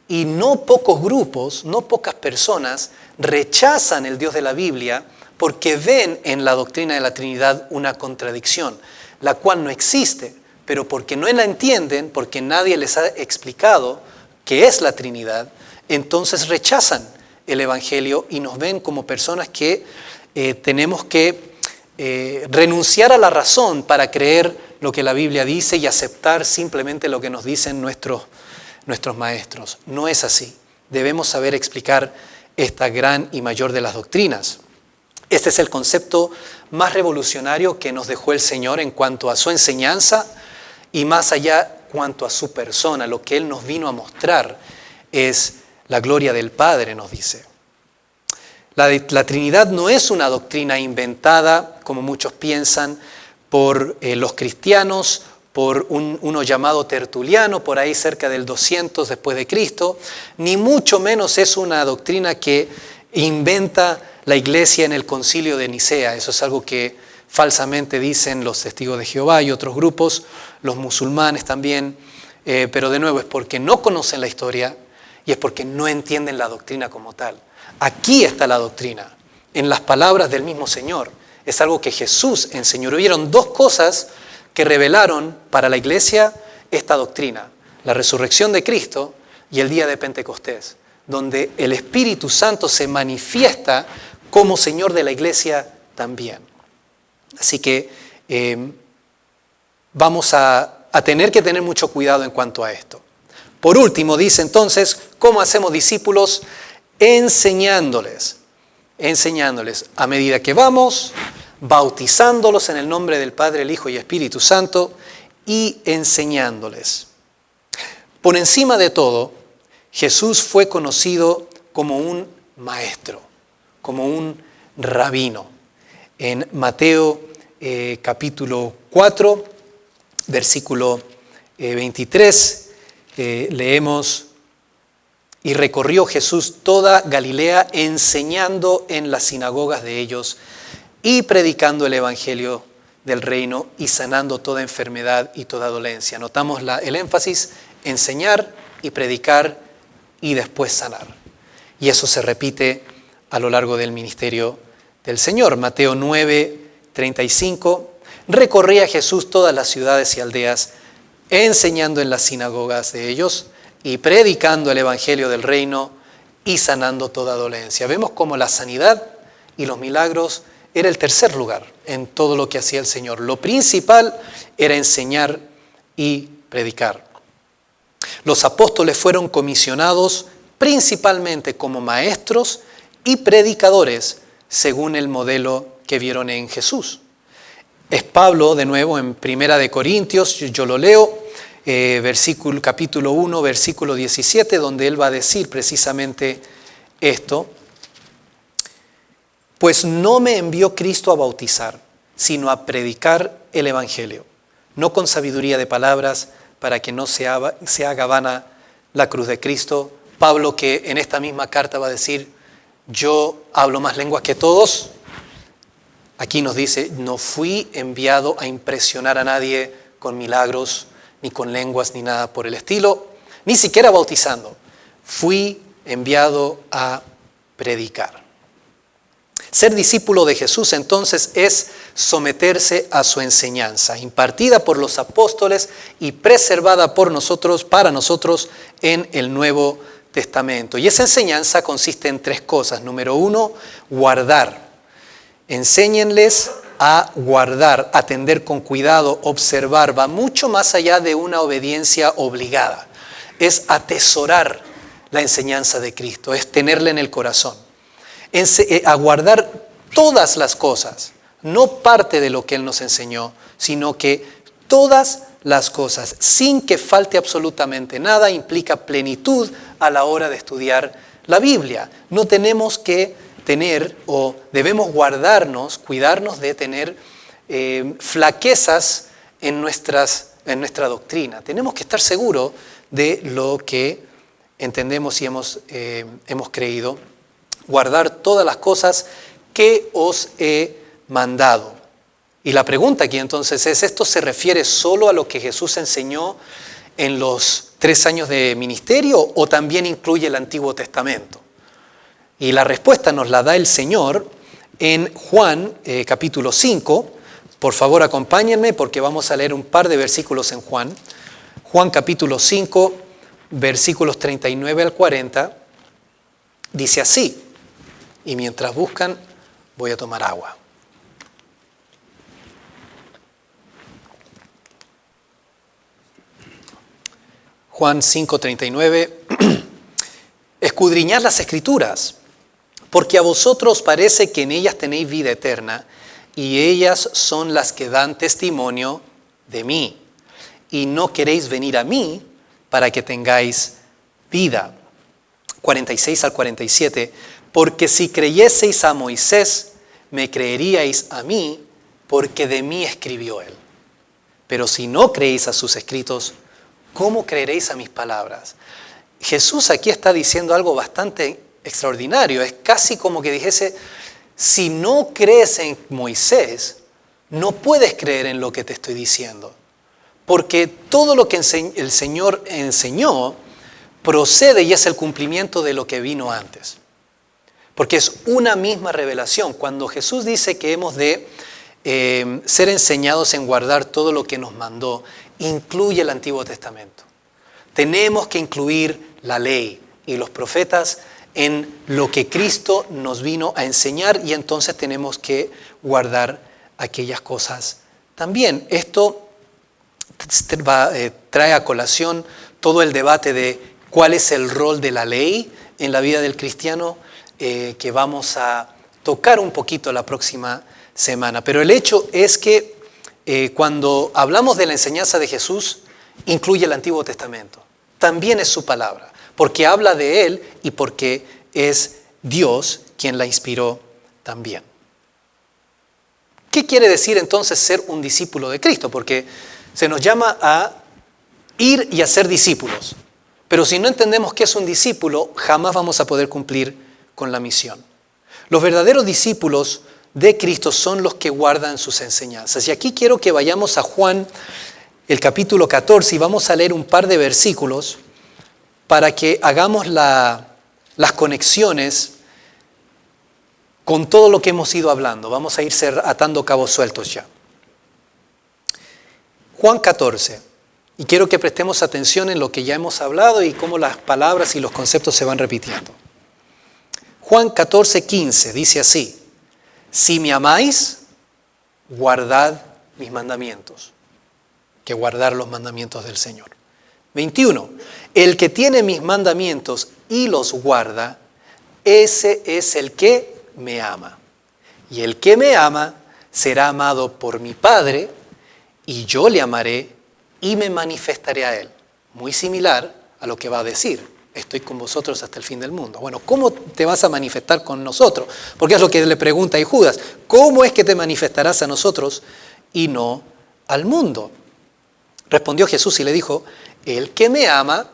Y no pocos grupos, no pocas personas rechazan el Dios de la Biblia porque ven en la doctrina de la Trinidad una contradicción, la cual no existe, pero porque no la entienden, porque nadie les ha explicado qué es la Trinidad, entonces rechazan el Evangelio y nos ven como personas que tenemos que renunciar a la razón para creer lo que la Biblia dice y aceptar simplemente lo que nos dicen nuestros maestros. No es así. Debemos saber explicar esta gran y mayor de las doctrinas. Este es el concepto más revolucionario que nos dejó el Señor en cuanto a su enseñanza y más allá cuanto a su persona. Lo que Él nos vino a mostrar es la gloria del Padre, nos dice. La Trinidad no es una doctrina inventada, como muchos piensan, por los cristianos, por uno llamado Tertuliano, por ahí cerca del 200 después de Cristo, ni mucho menos es una doctrina que inventa la iglesia en el concilio de Nicea. Eso es algo que falsamente dicen los testigos de Jehová y otros grupos, los musulmanes también, pero de nuevo es porque no conocen la historia y es porque no entienden la doctrina como tal. Aquí está la doctrina, en las palabras del mismo Señor. Es algo que Jesús enseñó. Hubieron dos cosas que revelaron para la iglesia esta doctrina: la resurrección de Cristo y el día de Pentecostés, donde el Espíritu Santo se manifiesta como Señor de la iglesia también. Así que vamos a tener que tener mucho cuidado en cuanto a esto. Por último, dice entonces, ¿cómo hacemos discípulos? Enseñándoles a medida que vamos, bautizándolos en el nombre del Padre, el Hijo y Espíritu Santo y enseñándoles. Por encima de todo, Jesús fue conocido como un maestro, como un rabino. En Mateo capítulo 4, versículo 23, leemos: y recorrió Jesús toda Galilea, enseñando en las sinagogas de ellos y predicando el evangelio del reino y sanando toda enfermedad y toda dolencia. Notamos el énfasis: enseñar y predicar y después sanar. Y eso se repite a lo largo del ministerio del Señor. Mateo 9, 35. Recorría Jesús todas las ciudades y aldeas, enseñando en las sinagogas de ellos y predicando el evangelio del reino y sanando toda dolencia. Vemos cómo la sanidad y los milagros era el tercer lugar en todo lo que hacía el Señor. Lo principal era enseñar y predicar. Los apóstoles fueron comisionados principalmente como maestros y predicadores según el modelo que vieron en Jesús. Es Pablo, de nuevo, en Primera de Corintios, yo lo leo, capítulo 1, versículo 17, donde él va a decir precisamente esto. Pues no me envió Cristo a bautizar, sino a predicar el evangelio, no con sabiduría de palabras, para que no se haga vana la cruz de Cristo. Pablo, que en esta misma carta va a decir, yo hablo más lenguas que todos, aquí nos dice, no fui enviado a impresionar a nadie con milagros, ni con lenguas, ni nada por el estilo, ni siquiera bautizando. Fui enviado a predicar. Ser discípulo de Jesús entonces es someterse a su enseñanza, impartida por los apóstoles y preservada por nosotros, para nosotros, en el Nuevo Testamento. Y esa enseñanza consiste en tres cosas. Número 1, guardar. Enséñenles a guardar, atender con cuidado, observar. Va mucho más allá de una obediencia obligada. Es atesorar la enseñanza de Cristo, es tenerla en el corazón. A guardar todas las cosas, no parte de lo que Él nos enseñó, sino que todas las cosas, sin que falte absolutamente nada, implica plenitud a la hora de estudiar la Biblia. No tenemos que tener o debemos cuidarnos de tener flaquezas en nuestra doctrina. Tenemos que estar seguros de lo que entendemos y hemos creído. Guardar todas las cosas que os he mandado. Y la pregunta aquí entonces es, ¿esto se refiere solo a lo que Jesús enseñó en los 3 años de ministerio o también incluye el Antiguo Testamento? Y la respuesta nos la da el Señor en Juan capítulo 5. Por favor, acompáñenme porque vamos a leer un par de versículos en Juan. Juan capítulo 5, versículos 39 al 40, dice así. Y mientras buscan, voy a tomar agua. Juan 5:39. Escudriñad las Escrituras, porque a vosotros parece que en ellas tenéis vida eterna, y ellas son las que dan testimonio de mí. Y no queréis venir a mí para que tengáis vida. 46 al 47. Porque si creyeseis a Moisés, me creeríais a mí, porque de mí escribió él. Pero si no creéis a sus escritos, ¿cómo creeréis a mis palabras? Jesús aquí está diciendo algo bastante extraordinario. Es casi como que dijese, si no crees en Moisés, no puedes creer en lo que te estoy diciendo. Porque todo lo que el Señor enseñó procede y es el cumplimiento de lo que vino antes. Porque es una misma revelación. Cuando Jesús dice que hemos de ser enseñados en guardar todo lo que nos mandó, incluye el Antiguo Testamento. Tenemos que incluir la ley y los profetas en lo que Cristo nos vino a enseñar y entonces tenemos que guardar aquellas cosas también. Esto trae a colación todo el debate de cuál es el rol de la ley en la vida del cristiano, que vamos a tocar un poquito la próxima semana. Pero el hecho es que cuando hablamos de la enseñanza de Jesús, incluye el Antiguo Testamento. También es su palabra, porque habla de Él y porque es Dios quien la inspiró también. ¿Qué quiere decir entonces ser un discípulo de Cristo? Porque se nos llama a ir y a ser discípulos. Pero si no entendemos qué es un discípulo, jamás vamos a poder cumplir con la misión. Los verdaderos discípulos de Cristo son los que guardan sus enseñanzas. Y aquí quiero que vayamos a Juan, el capítulo 14, y vamos a leer un par de versículos para que hagamos las conexiones con todo lo que hemos ido hablando. Vamos a ir atando cabos sueltos ya. Juan 14, Y quiero que prestemos atención en lo que ya hemos hablado y cómo las palabras y los conceptos se van repitiendo. Juan 14:15 dice así: si me amáis, guardad mis mandamientos. Que guardar los mandamientos del Señor. 21. El que tiene mis mandamientos y los guarda, ese es el que me ama. Y el que me ama será amado por mi Padre, y yo le amaré y me manifestaré a él. Muy similar a lo que va a decir: estoy con vosotros hasta el fin del mundo. Bueno, ¿cómo te vas a manifestar con nosotros? Porque es lo que le pregunta ahí Judas. ¿Cómo es que te manifestarás a nosotros y no al mundo? Respondió Jesús y le dijo: el que me ama,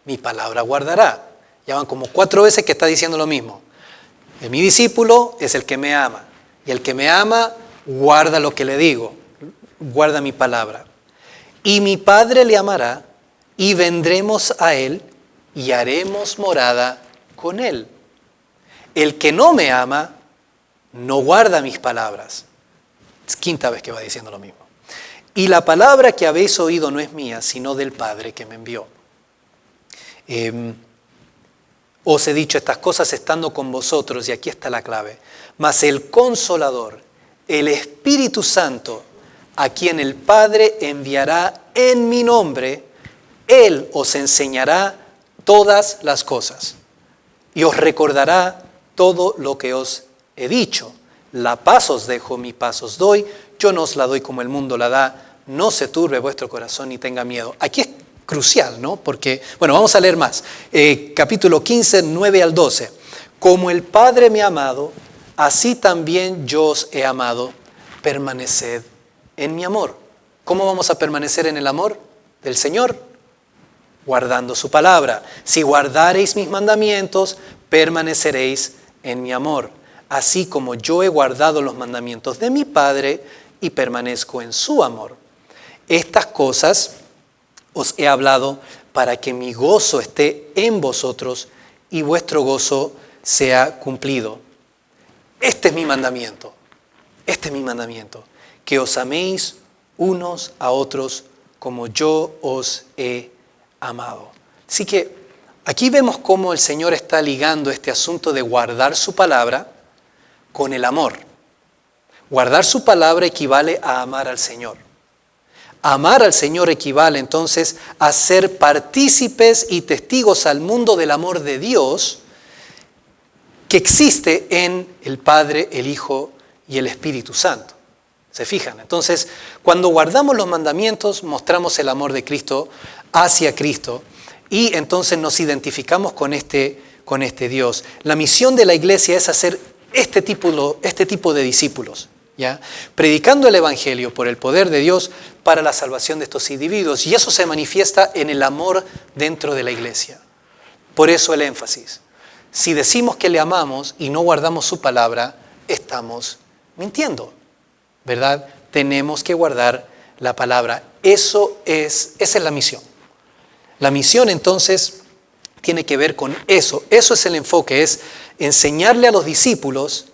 mi palabra guardará. Ya van como 4 veces que está diciendo lo mismo. Mi discípulo es el que me ama. Y el que me ama, guarda lo que le digo. Guarda mi palabra. Y mi Padre le amará, y vendremos a él, y haremos morada con él. El que no me ama, no guarda mis palabras. Es 5ª vez que va diciendo lo mismo. Y la palabra que habéis oído no es mía, sino del Padre que me envió. Os he dicho estas cosas estando con vosotros, y aquí está la clave. Mas el Consolador, el Espíritu Santo, a quien el Padre enviará en mi nombre, Él os enseñará todas las cosas y os recordará todo lo que os he dicho. La paz os dejo, mi paz os doy, yo no os la doy como el mundo la da. No se turbe vuestro corazón ni tenga miedo. Aquí es crucial, ¿no? Porque, bueno, vamos a leer más. Capítulo 15, 9 al 12. Como el Padre me ha amado, así también yo os he amado. Permaneced en mi amor. ¿Cómo vamos a permanecer en el amor del Señor? Guardando su palabra. Si guardareis mis mandamientos, permaneceréis en mi amor. Así como yo he guardado los mandamientos de mi Padre y permanezco en su amor. Estas cosas os he hablado para que mi gozo esté en vosotros y vuestro gozo sea cumplido. Este es mi mandamiento, que os améis unos a otros como yo os he amado. Así que aquí vemos cómo el Señor está ligando este asunto de guardar su palabra con el amor. Guardar su palabra equivale a amar al Señor. Amar al Señor equivale entonces a ser partícipes y testigos al mundo del amor de Dios que existe en el Padre, el Hijo y el Espíritu Santo. ¿Se fijan? Entonces, cuando guardamos los mandamientos, mostramos el amor de Cristo hacia Cristo y entonces nos identificamos con este Dios. La misión de la iglesia es hacer este tipo de discípulos, ¿ya? Predicando el Evangelio por el poder de Dios para la salvación de estos individuos. Y eso se manifiesta en el amor dentro de la iglesia. Por eso el énfasis. Si decimos que le amamos y no guardamos su palabra, estamos mintiendo, ¿verdad? Tenemos que guardar la palabra. Esa es la misión. La misión entonces tiene que ver con eso. Eso es el enfoque, es enseñarle a los discípulos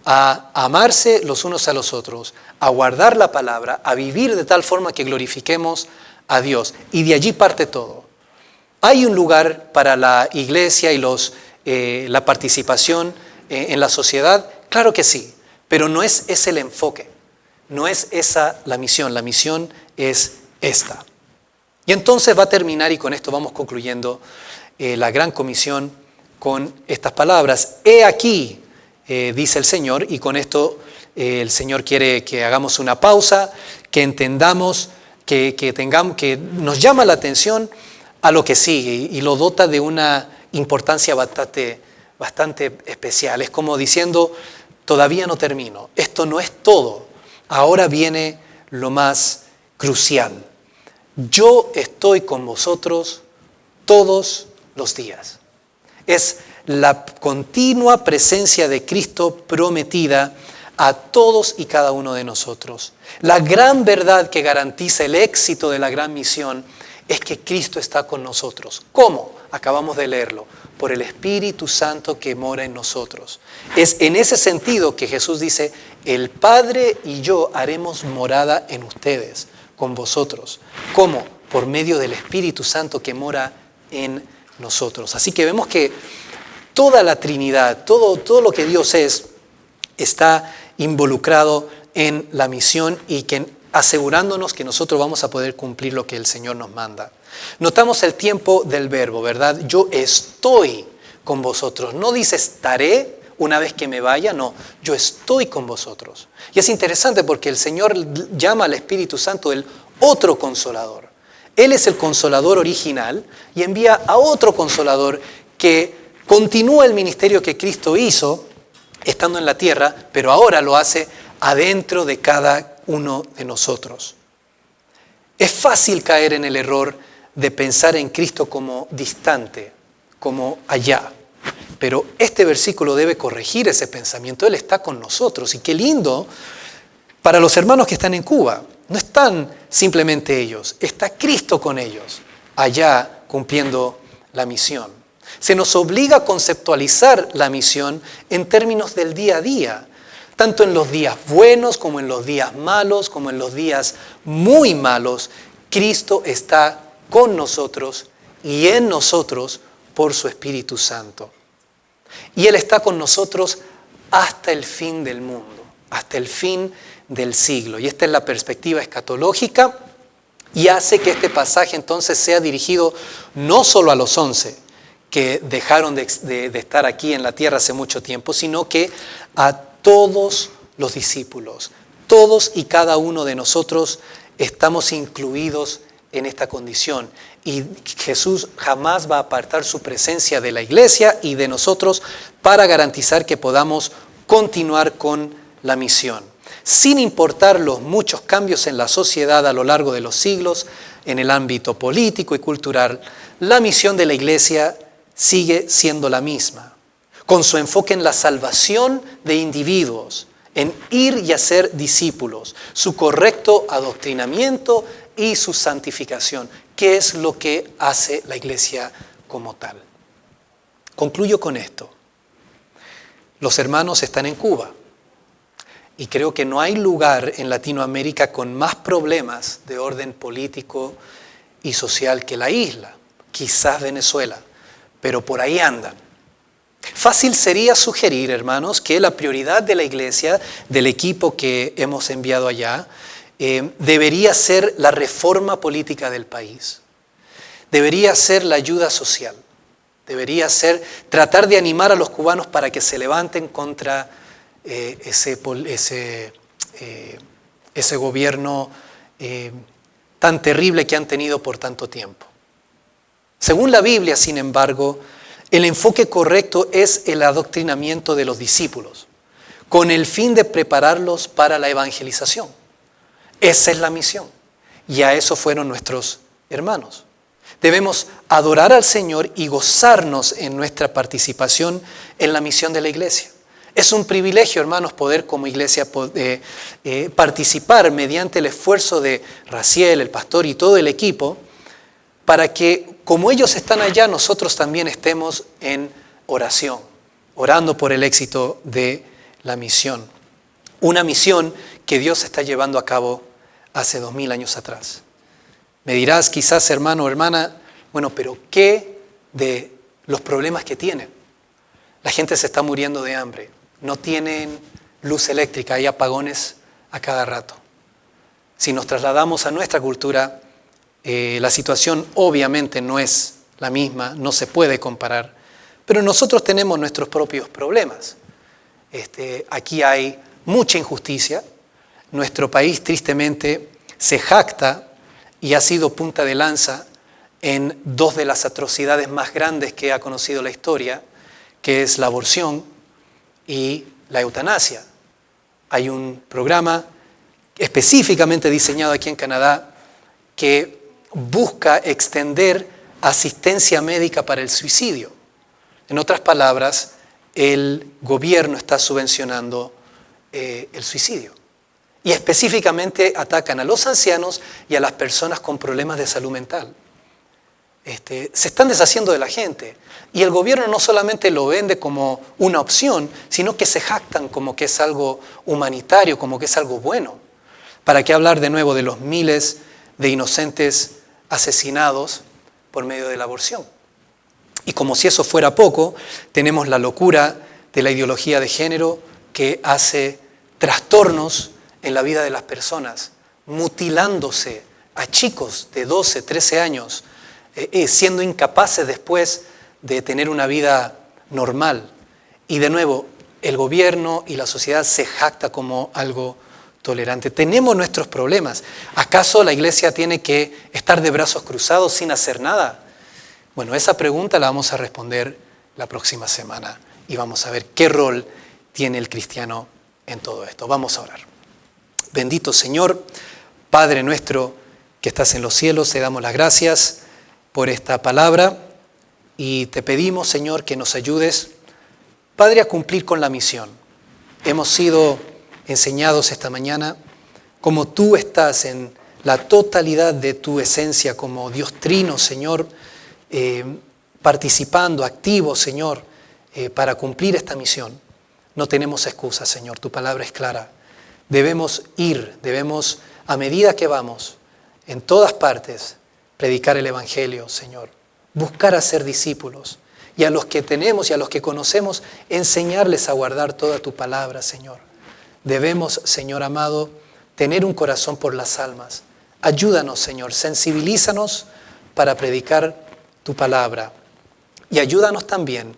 a amarse los unos a los otros, a guardar la palabra, a vivir de tal forma que glorifiquemos a Dios. Y de allí parte todo. ¿Hay un lugar para la iglesia y la participación en la sociedad? Claro que sí, pero no es ese el enfoque. No es esa la misión es esta. Y entonces va a terminar, y con esto vamos concluyendo, la gran comisión con estas palabras. He aquí, dice el Señor, y con esto el Señor quiere que hagamos una pausa, que entendamos, que nos llama la atención a lo que sigue y lo dota de una importancia bastante especial. Es como diciendo, todavía no termino, esto no es todo, ahora viene lo más crucial. Yo estoy con vosotros todos los días. Es la continua presencia de Cristo prometida a todos y cada uno de nosotros. La gran verdad que garantiza el éxito de la gran misión es que Cristo está con nosotros. ¿Cómo? Acabamos de leerlo. Por el Espíritu Santo que mora en nosotros. Es en ese sentido que Jesús dice, el Padre y yo haremos morada en ustedes, con vosotros. ¿Cómo? por medio del Espíritu Santo que mora en nosotros. Así que vemos que toda la Trinidad, todo lo que Dios es, está involucrado en la misión y que asegurándonos que nosotros vamos a poder cumplir lo que el Señor nos manda. Notamos el tiempo del verbo, ¿verdad? Yo estoy con vosotros. No dice estaré una vez que me vaya, no. Yo estoy con vosotros. Y es interesante porque el Señor llama al Espíritu Santo el otro consolador. Él es el consolador original y envía a otro consolador que continúa el ministerio que Cristo hizo estando en la tierra, pero ahora lo hace adentro de cada uno de nosotros. Es fácil caer en el error de pensar en Cristo como distante, como allá. Pero este versículo debe corregir ese pensamiento. Él está con nosotros. Y qué lindo para los hermanos que están en Cuba. No están simplemente ellos, está Cristo con ellos, allá cumpliendo la misión. Se nos obliga a conceptualizar la misión en términos del día a día, tanto en los días buenos como en los días malos, como en los días muy malos. Cristo está con nosotros y en nosotros por su Espíritu Santo. Y Él está con nosotros hasta el fin del mundo, hasta el fin del siglo. Y esta es la perspectiva escatológica y hace que este pasaje entonces sea dirigido no solo a los 11 que dejaron de estar aquí en la tierra hace mucho tiempo, sino que a todos los discípulos. Todos y cada uno de nosotros estamos incluidos en esta condición. Y Jesús jamás va a apartar su presencia de la iglesia y de nosotros para garantizar que podamos continuar con la misión. Sin importar los muchos cambios en la sociedad a lo largo de los siglos, en el ámbito político y cultural, la misión de la iglesia sigue siendo la misma, con su enfoque en la salvación de individuos, en ir y hacer discípulos, su correcto adoctrinamiento y su santificación, que es lo que hace la iglesia como tal. Concluyo con esto. Los hermanos están en Cuba. Y creo que no hay lugar en Latinoamérica con más problemas de orden político y social que la isla. Quizás Venezuela, pero por ahí andan. Fácil sería sugerir, hermanos, que la prioridad de la iglesia, del equipo que hemos enviado allá, debería ser la reforma política del país. Debería ser la ayuda social. Debería ser tratar de animar a los cubanos para que se levanten contra ese gobierno tan terrible que han tenido por tanto tiempo. Según la Biblia, sin embargo, el enfoque correcto es el adoctrinamiento de los discípulos, con el fin de prepararlos para la evangelización. Esa es la misión, y a eso fueron nuestros hermanos. Debemos adorar al Señor y gozarnos en nuestra participación en la misión de la iglesia. Es un privilegio, hermanos, poder como iglesia participar mediante el esfuerzo de Raciel, el pastor y todo el equipo, para que, como ellos están allá, nosotros también estemos en oración, orando por el éxito de la misión. Una misión que Dios está llevando a cabo hace 2000 años atrás. Me dirás quizás, hermano o hermana, bueno, pero ¿qué de los problemas que tienen? La gente se está muriendo de hambre. No tienen luz eléctrica, hay apagones a cada rato. Si nos trasladamos a nuestra cultura, la situación obviamente no es la misma, no se puede comparar, pero nosotros tenemos nuestros propios problemas. Aquí hay mucha injusticia. Nuestro país tristemente se jacta y ha sido punta de lanza en dos de las atrocidades más grandes que ha conocido la historia, que es la aborción y la eutanasia. Hay un programa específicamente diseñado aquí en Canadá que busca extender asistencia médica para el suicidio. En otras palabras, el gobierno está subvencionando el suicidio. Y específicamente atacan a los ancianos y a las personas con problemas de salud mental. Se están deshaciendo de la gente. Y el gobierno no solamente lo vende como una opción, sino que se jactan como que es algo humanitario, como que es algo bueno. ¿Para qué hablar de nuevo de los miles de inocentes asesinados por medio de la aborción. Y como si eso fuera poco, tenemos la locura de la ideología de género que hace trastornos en la vida de las personas, mutilándose a chicos de 12, 13 años, siendo incapaces después de tener una vida normal. Y de nuevo, el gobierno y la sociedad se jacta como algo tolerante. Tenemos nuestros problemas. ¿Acaso la iglesia tiene que estar de brazos cruzados sin hacer nada? Bueno, esa pregunta la vamos a responder la próxima semana y vamos a ver qué rol tiene el cristiano en todo esto. Vamos a orar. Bendito Señor, Padre nuestro que estás en los cielos, te damos las gracias por esta palabra y te pedimos, Señor, que nos ayudes, Padre, a cumplir con la misión. Hemos sido enseñados esta mañana como tú estás en la totalidad de tu esencia como Dios Trino, Señor, participando, activo, Señor, para cumplir esta misión. No tenemos excusas, Señor, tu palabra es clara. Debemos ir, debemos, a medida que vamos, en todas partes, predicar el Evangelio, Señor. Buscar hacer discípulos. Y a los que tenemos y a los que conocemos, enseñarles a guardar toda tu palabra, Señor. Debemos, Señor amado, tener un corazón por las almas. Ayúdanos, Señor, sensibilízanos para predicar tu palabra. Y ayúdanos también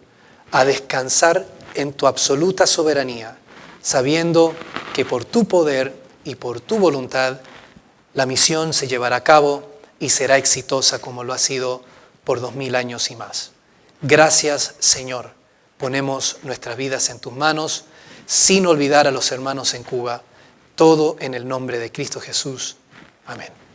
a descansar en tu absoluta soberanía, sabiendo que por tu poder y por tu voluntad la misión se llevará a cabo y será exitosa como lo ha sido por 2000 años y más. Gracias, Señor. Ponemos nuestras vidas en tus manos, sin olvidar a los hermanos en Cuba. Todo en el nombre de Cristo Jesús. Amén.